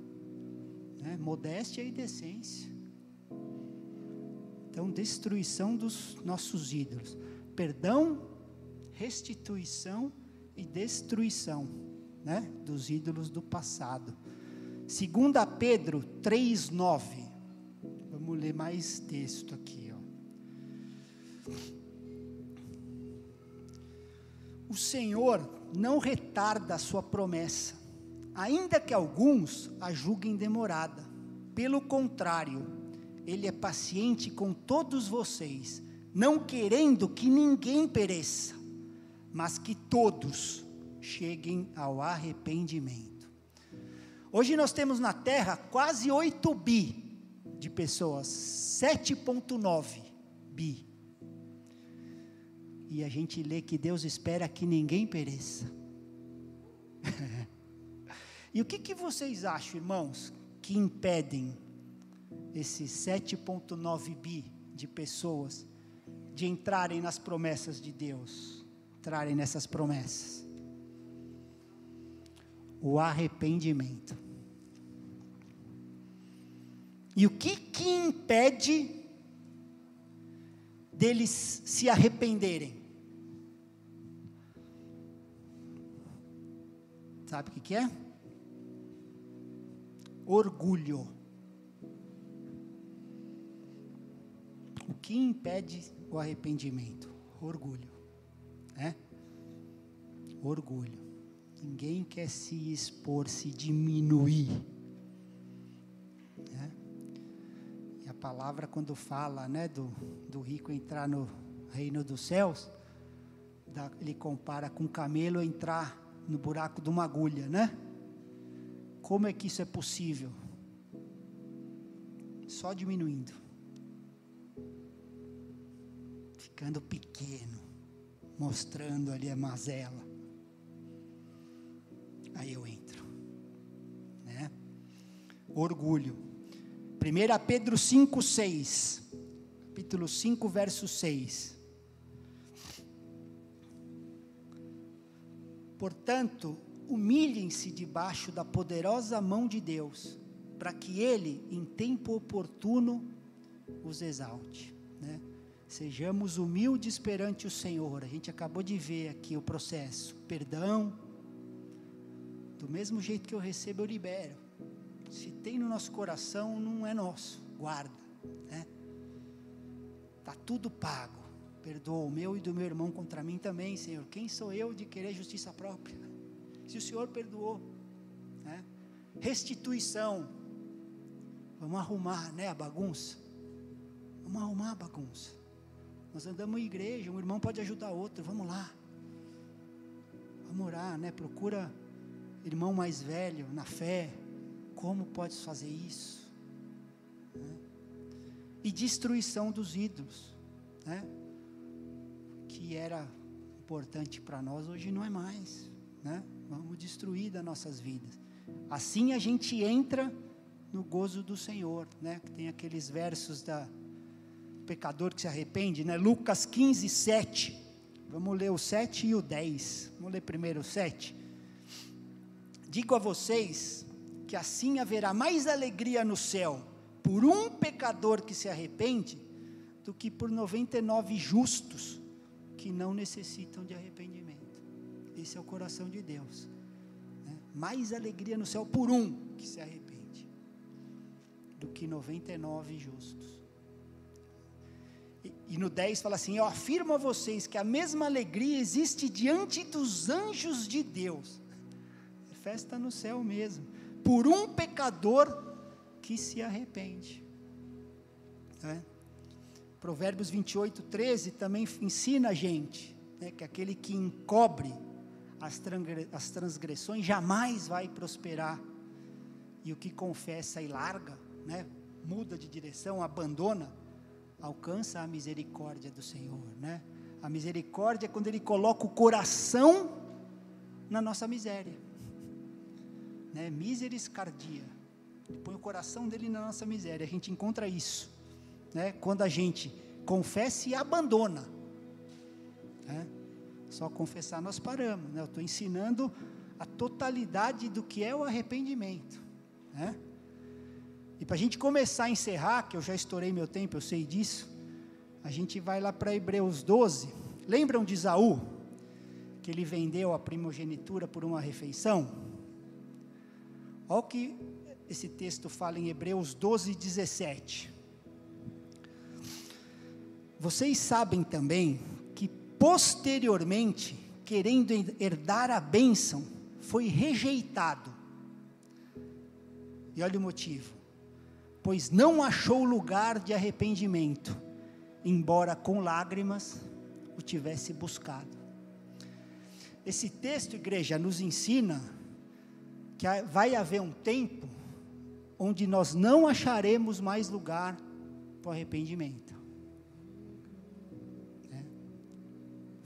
né? Modéstia e decência. Então, destruição dos nossos ídolos, perdão, restituição e destruição, né, dos ídolos do passado. 2 Pedro 3:9, vamos ler mais texto aqui, ó. O Senhor não retarda a sua promessa, ainda que alguns a julguem demorada. Pelo contrário, Ele é paciente com todos vocês, não querendo que ninguém pereça, mas que todos cheguem ao arrependimento. Hoje nós temos na Terra quase 8 bi de pessoas, 7,9 bi. E a gente lê que Deus espera que ninguém pereça. E o que vocês acham, irmãos, que impedem esses 7,9 bi de pessoas de entrarem nas promessas de Deus, entrarem nessas promessas? O arrependimento. E o que impede deles se arrependerem? Sabe o que é? Orgulho. O que impede o arrependimento? Orgulho, né? Orgulho. Ninguém quer se expor, se diminuir, palavra, quando fala, né, do rico entrar no reino dos céus, ele compara com um camelo entrar no buraco de uma agulha, né? Como é que isso é possível? Só diminuindo, ficando pequeno, mostrando ali a mazela. Aí eu entro, né? Orgulho. 1 Pedro 5:6, capítulo 5, verso 6. Portanto, humilhem-se debaixo da poderosa mão de Deus, para que Ele, em tempo oportuno, os exalte, né? Sejamos humildes perante o Senhor. A gente acabou de ver aqui o processo, perdão, do mesmo jeito que eu recebo, eu libero. Se tem no nosso coração, não é nosso, guarda, né? Está tudo pago. Perdoa o meu e do meu irmão contra mim também, Senhor. Quem sou eu de querer justiça própria? Se o Senhor perdoou, né? Restituição. Vamos arrumar, né, a bagunça? Vamos arrumar a bagunça. Nós andamos em igreja, um irmão pode ajudar outro, vamos lá. Vamos orar, né? Procura irmão mais velho na fé. Como podes fazer isso? Né? E destruição dos ídolos, né? Que era importante para nós, hoje não é mais, né? Vamos destruir das nossas vidas. Assim a gente entra no gozo do Senhor, né? Tem aqueles versos da pecador que se arrepende, né? Lucas 15, 7. Vamos ler o 7 e o 10. Vamos ler primeiro o 7. Digo a vocês que assim haverá mais alegria no céu por um pecador que se arrepende do que por 99 justos que não necessitam de arrependimento. Esse é o coração de Deus, né? Mais alegria no céu por um que se arrepende do que 99 justos. E no 10 fala assim: eu afirmo a vocês que a mesma alegria existe diante dos anjos de Deus. É festa no céu mesmo, por um pecador que se arrepende, né? Provérbios 28, 13 também ensina a gente, né, que aquele que encobre as transgressões jamais vai prosperar, e o que confessa e larga, né, muda de direção, abandona, alcança a misericórdia do Senhor, né? A misericórdia é quando Ele coloca o coração na nossa miséria, né? Miseris cardia, Ele põe o coração dele na nossa miséria. A gente encontra isso, né? Quando a gente confessa e abandona, né? Só confessar nós paramos, né? Eu estou ensinando a totalidade do que é o arrependimento, né? E para a gente começar a encerrar, que eu já estourei meu tempo, eu sei disso, a gente vai lá para Hebreus 12, lembram de Esaú, que ele vendeu a primogenitura por uma refeição? Olha o que esse texto fala em Hebreus 12, 17. Vocês sabem também que posteriormente, querendo herdar a bênção, foi rejeitado. E olha o motivo: pois não achou lugar de arrependimento, embora com lágrimas o tivesse buscado. Esse texto, igreja, nos ensina que vai haver um tempo onde nós não acharemos mais lugar para o arrependimento.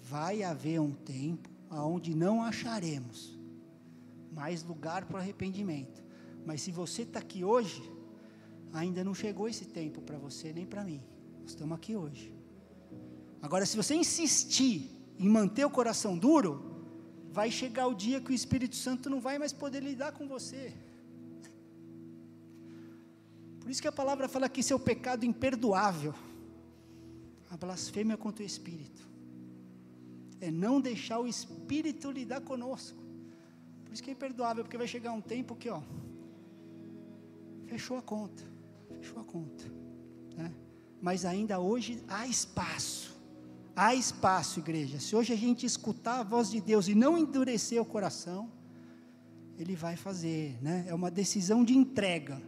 Vai haver um tempo onde não acharemos mais lugar para o arrependimento. Mas se você está aqui hoje, ainda não chegou esse tempo para você nem para mim. Nós estamos aqui hoje. Agora, se você insistir em manter o coração duro, vai chegar o dia que o Espírito Santo não vai mais poder lidar com você. Por isso que a palavra fala que isso é o pecado imperdoável, a blasfêmia contra o Espírito. É não deixar o Espírito lidar conosco. Por isso que é imperdoável, porque vai chegar um tempo que, fechou a conta, né? Mas ainda hoje há espaço, igreja. Se hoje a gente escutar a voz de Deus e não endurecer o coração, Ele vai fazer, né? É uma decisão de entrega,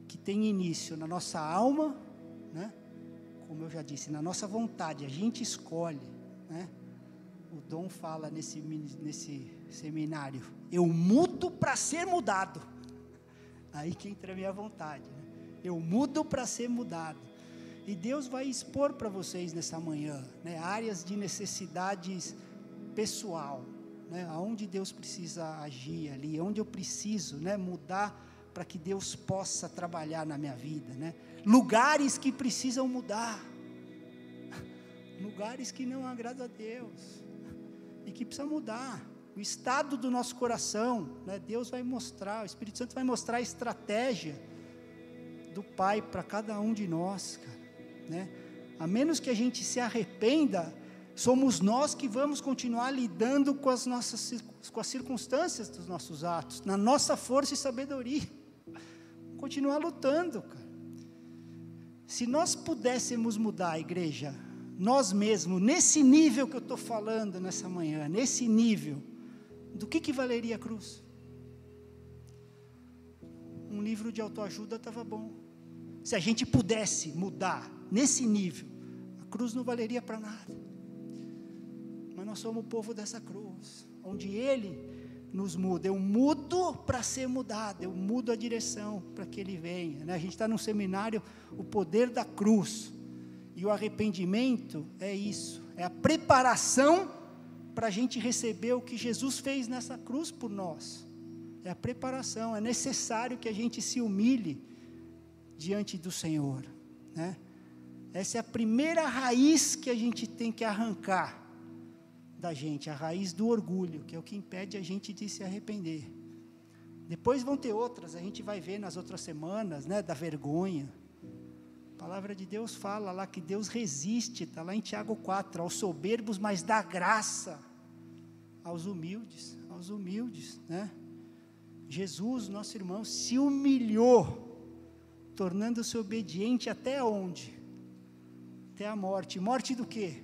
que tem início na nossa alma, né? Como eu já disse, na nossa vontade, a gente escolhe, né? O Dom fala nesse seminário, eu mudo para ser mudado. Aí que entra a minha vontade, né? Eu mudo para ser mudado. E Deus vai expor para vocês nessa manhã, né, áreas de necessidades pessoal, né, aonde Deus precisa agir ali, onde eu preciso, né, mudar para que Deus possa trabalhar na minha vida, né? Lugares que precisam mudar, lugares que não agradam a Deus e que precisam mudar. O estado do nosso coração, né, Deus vai mostrar, o Espírito Santo vai mostrar a estratégia do Pai para cada um de nós, cara, né? A menos que a gente se arrependa, somos nós que vamos continuar lidando com as circunstâncias dos nossos atos, na nossa força e sabedoria, continuar lutando, cara. Se nós pudéssemos mudar a igreja, nós mesmos, nesse nível que eu estou falando nessa manhã, nesse nível, do que valeria a cruz? Um livro de autoajuda estava bom. Se a gente pudesse mudar nesse nível, a cruz não valeria para nada. Mas nós somos o povo dessa cruz, onde Ele nos muda. Eu mudo para ser mudado, eu mudo a direção para que Ele venha, né? A gente está num seminário, o poder da cruz, e o arrependimento é isso, é a preparação para a gente receber o que Jesus fez nessa cruz por nós. É a preparação, é necessário que a gente se humilhe diante do Senhor, né? Essa é a primeira raiz que a gente tem que arrancar da gente, a raiz do orgulho, que é o que impede a gente de se arrepender. Depois vão ter outras, a gente vai ver nas outras semanas, né, da vergonha. A palavra de Deus fala lá que Deus resiste, está lá em Tiago 4, aos soberbos, mas dá graça aos humildes, né? Jesus, nosso irmão, se humilhou, tornando-se obediente até onde? Até a morte. Morte do quê?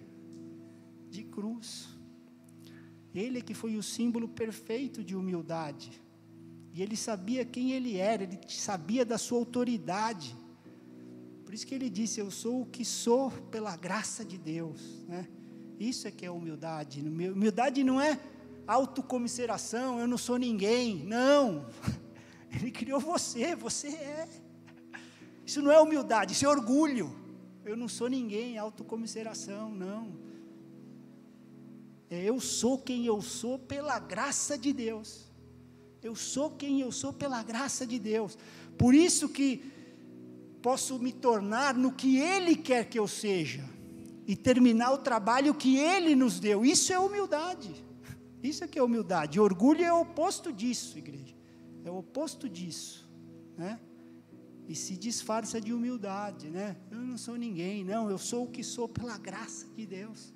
De cruz. Ele é que foi o símbolo perfeito de humildade. E ele sabia quem ele era, ele sabia da sua autoridade. Por isso que ele disse, eu sou o que sou pela graça de Deus, né? Isso é que é humildade. Humildade não é autocomiseração, eu não sou ninguém, não. Ele criou você, você é. Isso não é humildade, isso é orgulho. Eu não sou ninguém, autocomiseração, não. Eu sou quem eu sou pela graça de Deus. Eu sou quem eu sou pela graça de Deus. Por isso que posso me tornar no que Ele quer que eu seja. E terminar o trabalho que Ele nos deu. Isso é humildade. Isso é que é humildade. Orgulho é o oposto disso, igreja. É o oposto disso, né? E se disfarça de humildade, né? Eu não sou ninguém, não. Eu sou o que sou pela graça de Deus.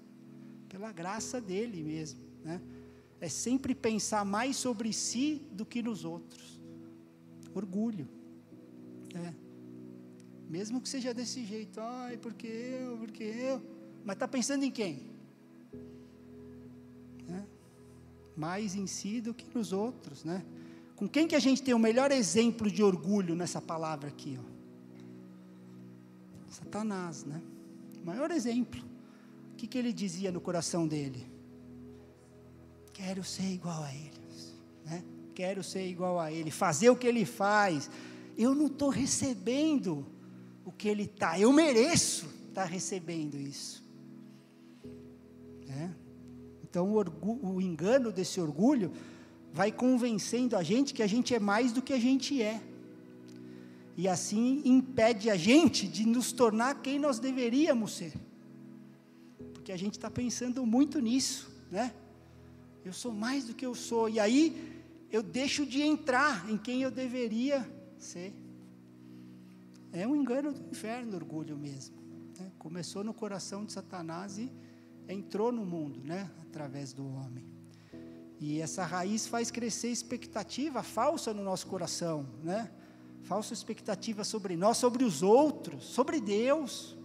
Pela graça dele mesmo, né? É sempre pensar mais sobre si do que nos outros. Orgulho, né? Mesmo que seja desse jeito, ai, porque eu, mas está pensando em quem? Né? Mais em si do que nos outros, né? Com quem que a gente tem o melhor exemplo de orgulho nessa palavra aqui, ó? Satanás, né? O maior exemplo. O que ele dizia no coração dele? Quero ser igual a ele, né? Quero ser igual a ele, fazer o que ele faz. Eu não estou recebendo o que ele está, eu mereço estar recebendo isso, né? Então o engano desse orgulho vai convencendo a gente que a gente é mais do que a gente é, e assim impede a gente de nos tornar quem nós deveríamos ser, porque a gente está pensando muito nisso, né? Eu sou mais do que eu sou, e aí eu deixo de entrar em quem eu deveria ser. É um engano do inferno, orgulho mesmo, né? Começou no coração de Satanás e entrou no mundo, né? Através do homem. E essa raiz faz crescer expectativa falsa no nosso coração, né? Falsa expectativa sobre nós, sobre os outros, sobre Deus.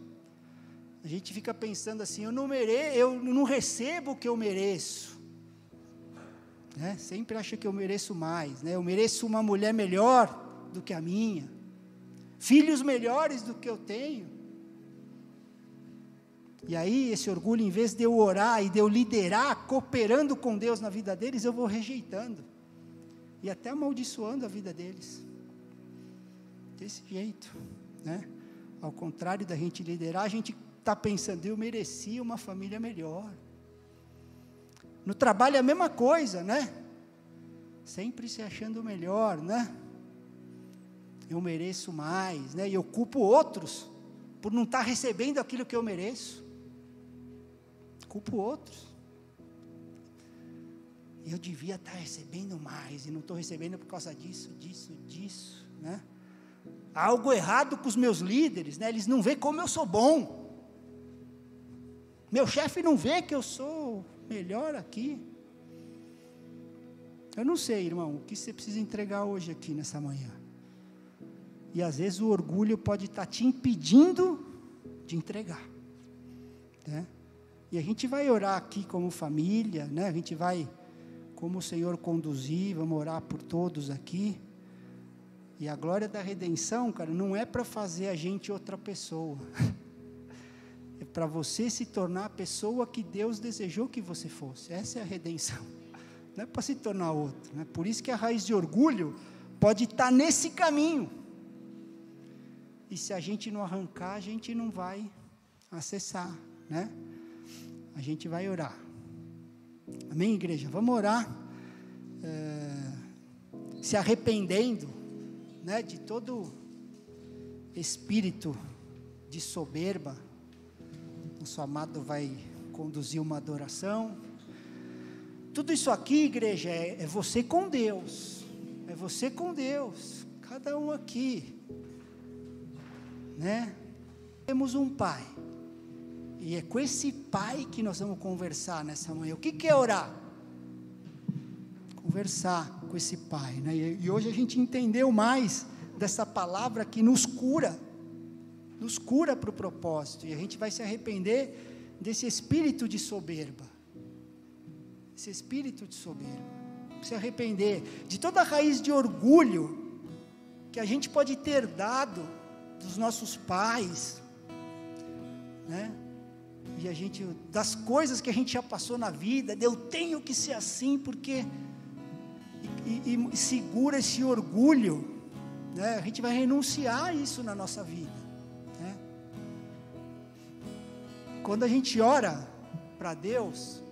A gente fica pensando assim, eu não recebo o que eu mereço, né? Sempre acha que eu mereço mais, né? Eu mereço uma mulher melhor do que a minha, filhos melhores do que eu tenho. E aí esse orgulho, em vez de eu orar e de eu liderar, cooperando com Deus na vida deles, eu vou rejeitando, e até amaldiçoando a vida deles, desse jeito, né? Ao contrário da gente liderar, a gente está pensando, eu merecia uma família melhor. No trabalho é a mesma coisa, né? Sempre se achando melhor, né? Eu mereço mais, né? E eu culpo outros por não estar recebendo aquilo que eu mereço. Culpo outros. Eu devia estar recebendo mais, e não estou recebendo por causa disso, né? Há algo errado com os meus líderes, né? Eles não veem como eu sou bom. Meu chefe não vê que eu sou melhor aqui. Eu não sei, irmão, o que você precisa entregar hoje aqui nessa manhã. E às vezes o orgulho pode estar te impedindo de entregar, né? E a gente vai orar aqui como família, né? A gente vai, como o Senhor conduzir, vamos orar por todos aqui. E a glória da redenção, cara, não é para fazer a gente outra pessoa. É para você se tornar a pessoa que Deus desejou que você fosse. Essa é a redenção. Não é para se tornar outra, né? Por isso que a raiz de orgulho pode estar nesse caminho. E se a gente não arrancar, a gente não vai acessar, né? A gente vai orar. Amém, igreja? Vamos orar. Se arrependendo, né, de todo espírito de soberba. Nosso amado vai conduzir uma adoração. Tudo isso aqui, igreja, é você com Deus. É você com Deus. Cada um aqui, né? Temos um Pai. E é com esse Pai que nós vamos conversar nessa manhã. O que é orar? Conversar com esse Pai, né? E hoje a gente entendeu mais dessa palavra que nos cura para o propósito, e a gente vai se arrepender desse espírito de soberba, se arrepender de toda a raiz de orgulho que a gente pode ter dado dos nossos pais, né? E das coisas que a gente já passou na vida, eu tenho que ser assim, porque, e segura esse orgulho, né? A gente vai renunciar isso na nossa vida, né? Quando a gente ora para Deus,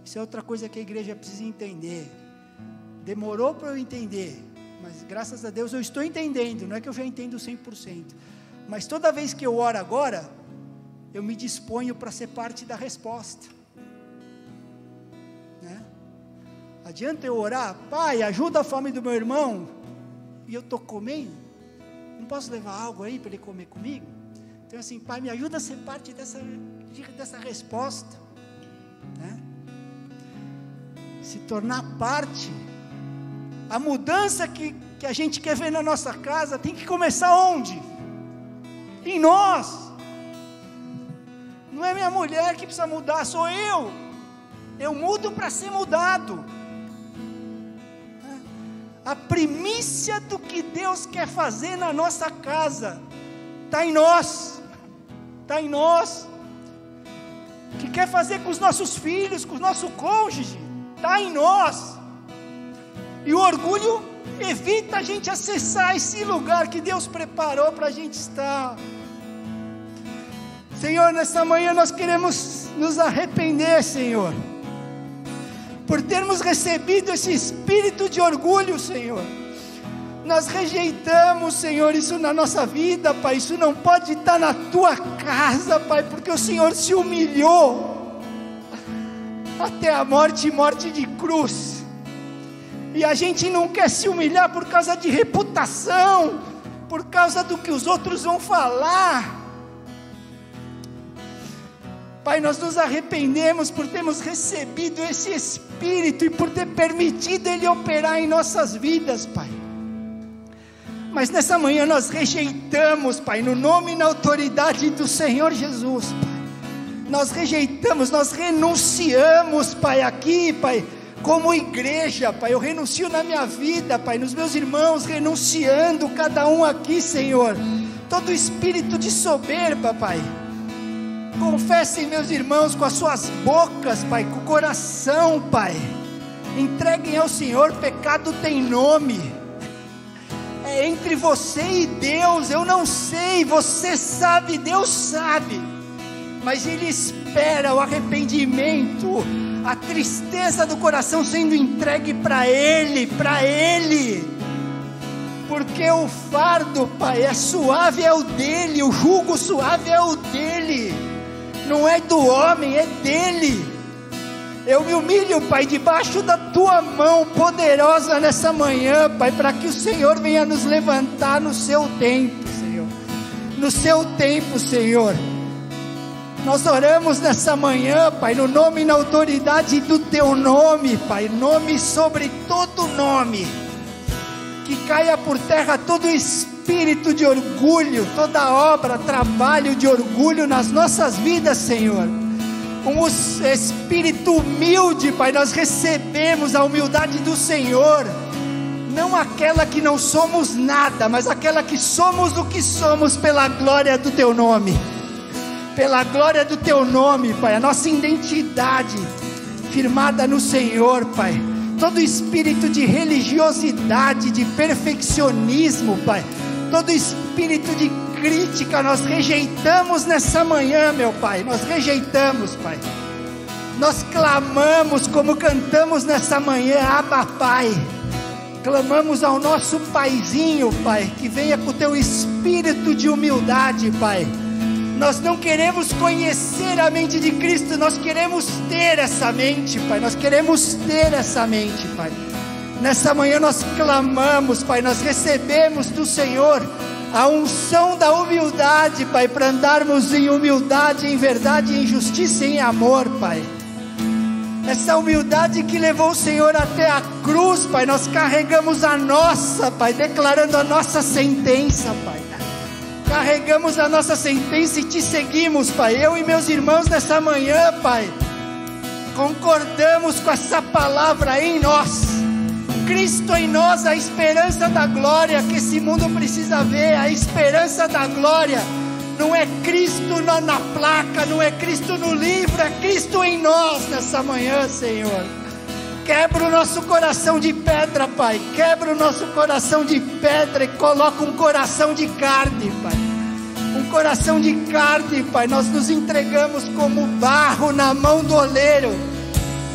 isso é outra coisa que a igreja precisa entender. Demorou para eu entender, mas graças a Deus eu estou entendendo. Não é que eu já entendo 100%, mas toda vez que eu oro agora, eu me disponho para ser parte da resposta, né? Adianta eu orar, Pai, ajuda a fome do meu irmão, e eu estou comendo, não posso levar algo aí para ele comer comigo? Então assim, Pai, me ajuda a ser parte dessa resposta, né? Se tornar parte. A mudança que a gente quer ver na nossa casa tem que começar onde? Em nós. Não é minha mulher que precisa mudar, sou eu. Eu mudo para ser mudado. A primícia do que Deus quer fazer na nossa casa está em nós. Está em nós. O que quer fazer com os nossos filhos, com o nosso cônjuge, está em nós. E o orgulho evita a gente acessar esse lugar que Deus preparou para a gente estar. Senhor, nessa manhã nós queremos nos arrepender, Senhor, por termos recebido esse espírito de orgulho, Senhor. Nós rejeitamos, Senhor, isso na nossa vida, Pai. Isso não pode estar na Tua casa, Pai, porque o Senhor se humilhou até a morte, morte de cruz. E a gente não quer se humilhar por causa de reputação, por causa do que os outros vão falar. Pai, nós nos arrependemos por termos recebido esse Espírito e por ter permitido Ele operar em nossas vidas, Pai. Mas nessa manhã nós rejeitamos, Pai, no nome e na autoridade do Senhor Jesus, Pai. Nós rejeitamos, nós renunciamos, Pai, aqui, Pai, como igreja, Pai, eu renuncio na minha vida, Pai, nos meus irmãos, renunciando cada um aqui, Senhor, todo espírito de soberba, Pai. Confessem, meus irmãos, com as suas bocas, Pai, com o coração, Pai. Entreguem ao Senhor, pecado tem nome. É entre você e Deus, eu não sei, você sabe, Deus sabe. Mas Ele espera o arrependimento, a tristeza do coração sendo entregue para Ele, porque o fardo, Pai, é suave, é o dele, o jugo suave é o dele, não é do homem, é dele. Eu me humilho, Pai, debaixo da Tua mão poderosa nessa manhã, Pai, para que o Senhor venha nos levantar no Seu tempo, Senhor, no Seu tempo, Senhor. Nós oramos nessa manhã, Pai, no nome e na autoridade do Teu nome, Pai, nome sobre todo nome, que caia por terra todo espírito de orgulho, toda obra, trabalho de orgulho nas nossas vidas, Senhor. Com o espírito humilde, Pai, nós recebemos a humildade do Senhor, não aquela que não somos nada, mas aquela que somos o que somos pela glória do Teu nome. Pela glória do Teu nome, Pai, a nossa identidade firmada no Senhor, Pai. Todo espírito de religiosidade, de perfeccionismo, Pai, todo espírito de crítica, nós rejeitamos nessa manhã, meu Pai, nós rejeitamos, Pai. Nós clamamos como cantamos nessa manhã, Abba, Pai. Clamamos ao nosso Paizinho, Pai, que venha com o Teu espírito de humildade, Pai. Nós não queremos conhecer a mente de Cristo, nós queremos ter essa mente, Pai, nós queremos ter essa mente, Pai. Nessa manhã nós clamamos, Pai, nós recebemos do Senhor a unção da humildade, Pai, para andarmos em humildade, em verdade, em justiça e em amor, Pai. Essa humildade que levou o Senhor até a cruz, Pai, nós carregamos a nossa, Pai, declarando a nossa sentença, Pai. Carregamos a nossa sentença e Te seguimos, Pai. Eu e meus irmãos nessa manhã, Pai, concordamos com essa palavra em nós. Cristo em nós, a esperança da glória que esse mundo precisa ver. A esperança da glória não é Cristo na placa, não é Cristo no livro, é Cristo em nós nessa manhã, Senhor. Quebra o nosso coração de pedra, Pai. Quebra o nosso coração de pedra e coloca um coração de carne, Pai. Um coração de carne, Pai. Nós nos entregamos como barro na mão do oleiro.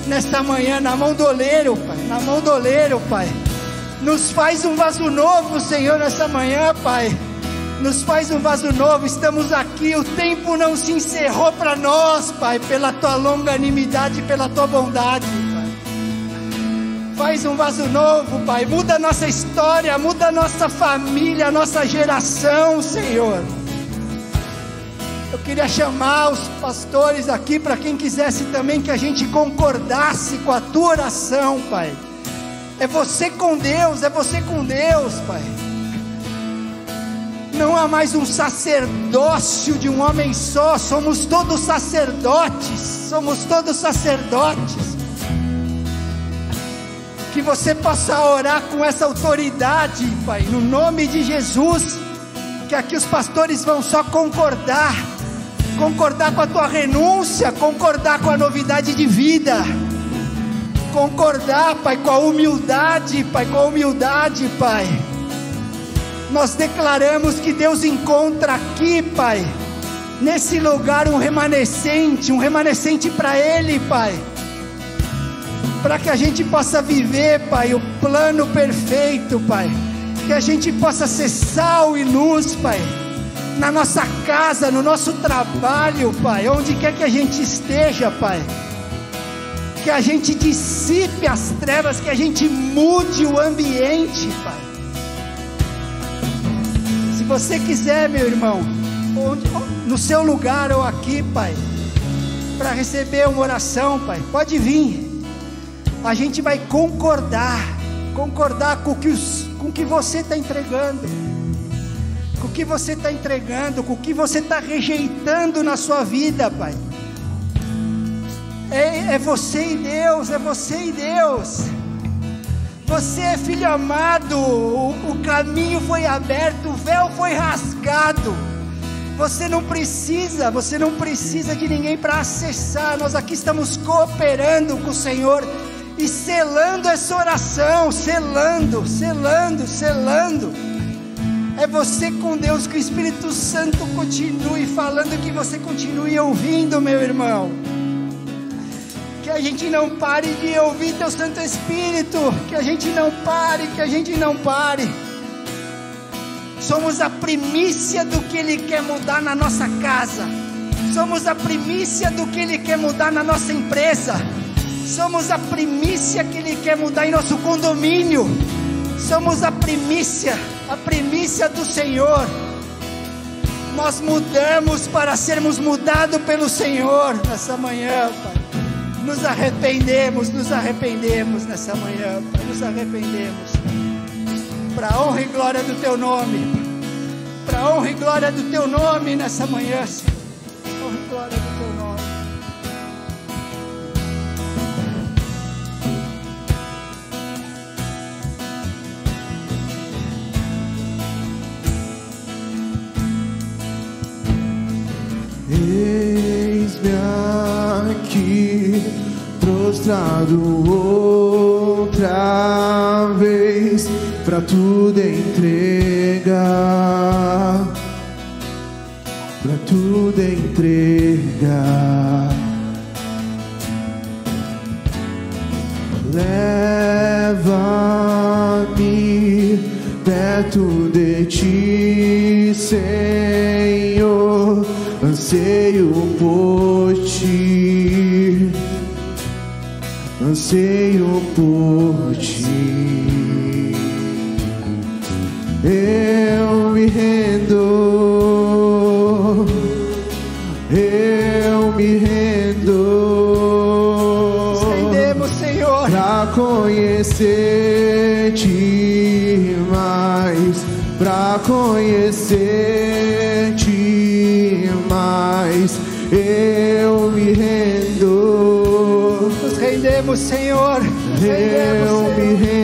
Nesta manhã, na mão do oleiro, Pai. Na mão do oleiro, Pai. Nos faz um vaso novo, Senhor, nessa manhã, Pai. Nos faz um vaso novo. Estamos aqui. O tempo não se encerrou para nós, Pai. Pela Tua longanimidade, pela Tua bondade, Faz um vaso novo, Pai. Muda a nossa história, muda a nossa família, a nossa geração, Senhor. Eu queria chamar os pastores aqui, para quem quisesse também que a gente concordasse com a Tua oração, Pai. É você com Deus, Pai. Não há mais um sacerdócio de um homem só, somos todos sacerdotes, Que você possa orar com essa autoridade, Pai, no nome de Jesus. Que aqui os pastores vão só concordar com a Tua renúncia, concordar com a novidade de vida, concordar, Pai, com a humildade, Pai. Nós declaramos que Deus encontra aqui, Pai, nesse lugar um remanescente para Ele, Pai. Para que a gente possa viver, Pai, o plano perfeito, Pai. Que a gente possa ser sal e luz, Pai. Na nossa casa, no nosso trabalho, Pai. Onde quer que a gente esteja, Pai. Que a gente dissipe as trevas, que a gente mude o ambiente, Pai. Se você quiser, meu irmão, no seu lugar ou aqui, Pai, para receber uma oração, Pai, pode vir. A gente vai concordar com o que você está entregando, com o que você está rejeitando na sua vida, Pai. É você e Deus, é você e Deus. Você é filho amado, o caminho foi aberto, o véu foi rasgado. Você não precisa de ninguém para acessar. Nós aqui estamos cooperando com o Senhor e selando essa oração, selando. É você com Deus, que o Espírito Santo continue falando, que você continue ouvindo, meu irmão. Que a gente não pare de ouvir teu Santo Espírito, que a gente não pare. Somos a primícia do que Ele quer mudar na nossa casa, somos a primícia do que Ele quer mudar na nossa empresa, somos a primícia que Ele quer mudar em nosso condomínio, somos a primícia do Senhor. Nós mudamos para sermos mudados pelo Senhor nessa manhã, Pai. Nos arrependemos nessa manhã, Pai, nos arrependemos, para a honra e glória do Teu nome, para a honra e glória do Teu nome nessa manhã, honra e glória do Teu nome. Eis-me aqui, prostrado outra vez, pra tudo entregar, pra tudo entregar. Leva-me perto de ti, Senhor, anseio por ti, anseio por ti. Eu me rendo, eu me rendo. Nos rendemos, Senhor, pra conhecer-te mais, pra conhecer-te mais. Eu me rendo, nos rendemos, Senhor, eu me rendo.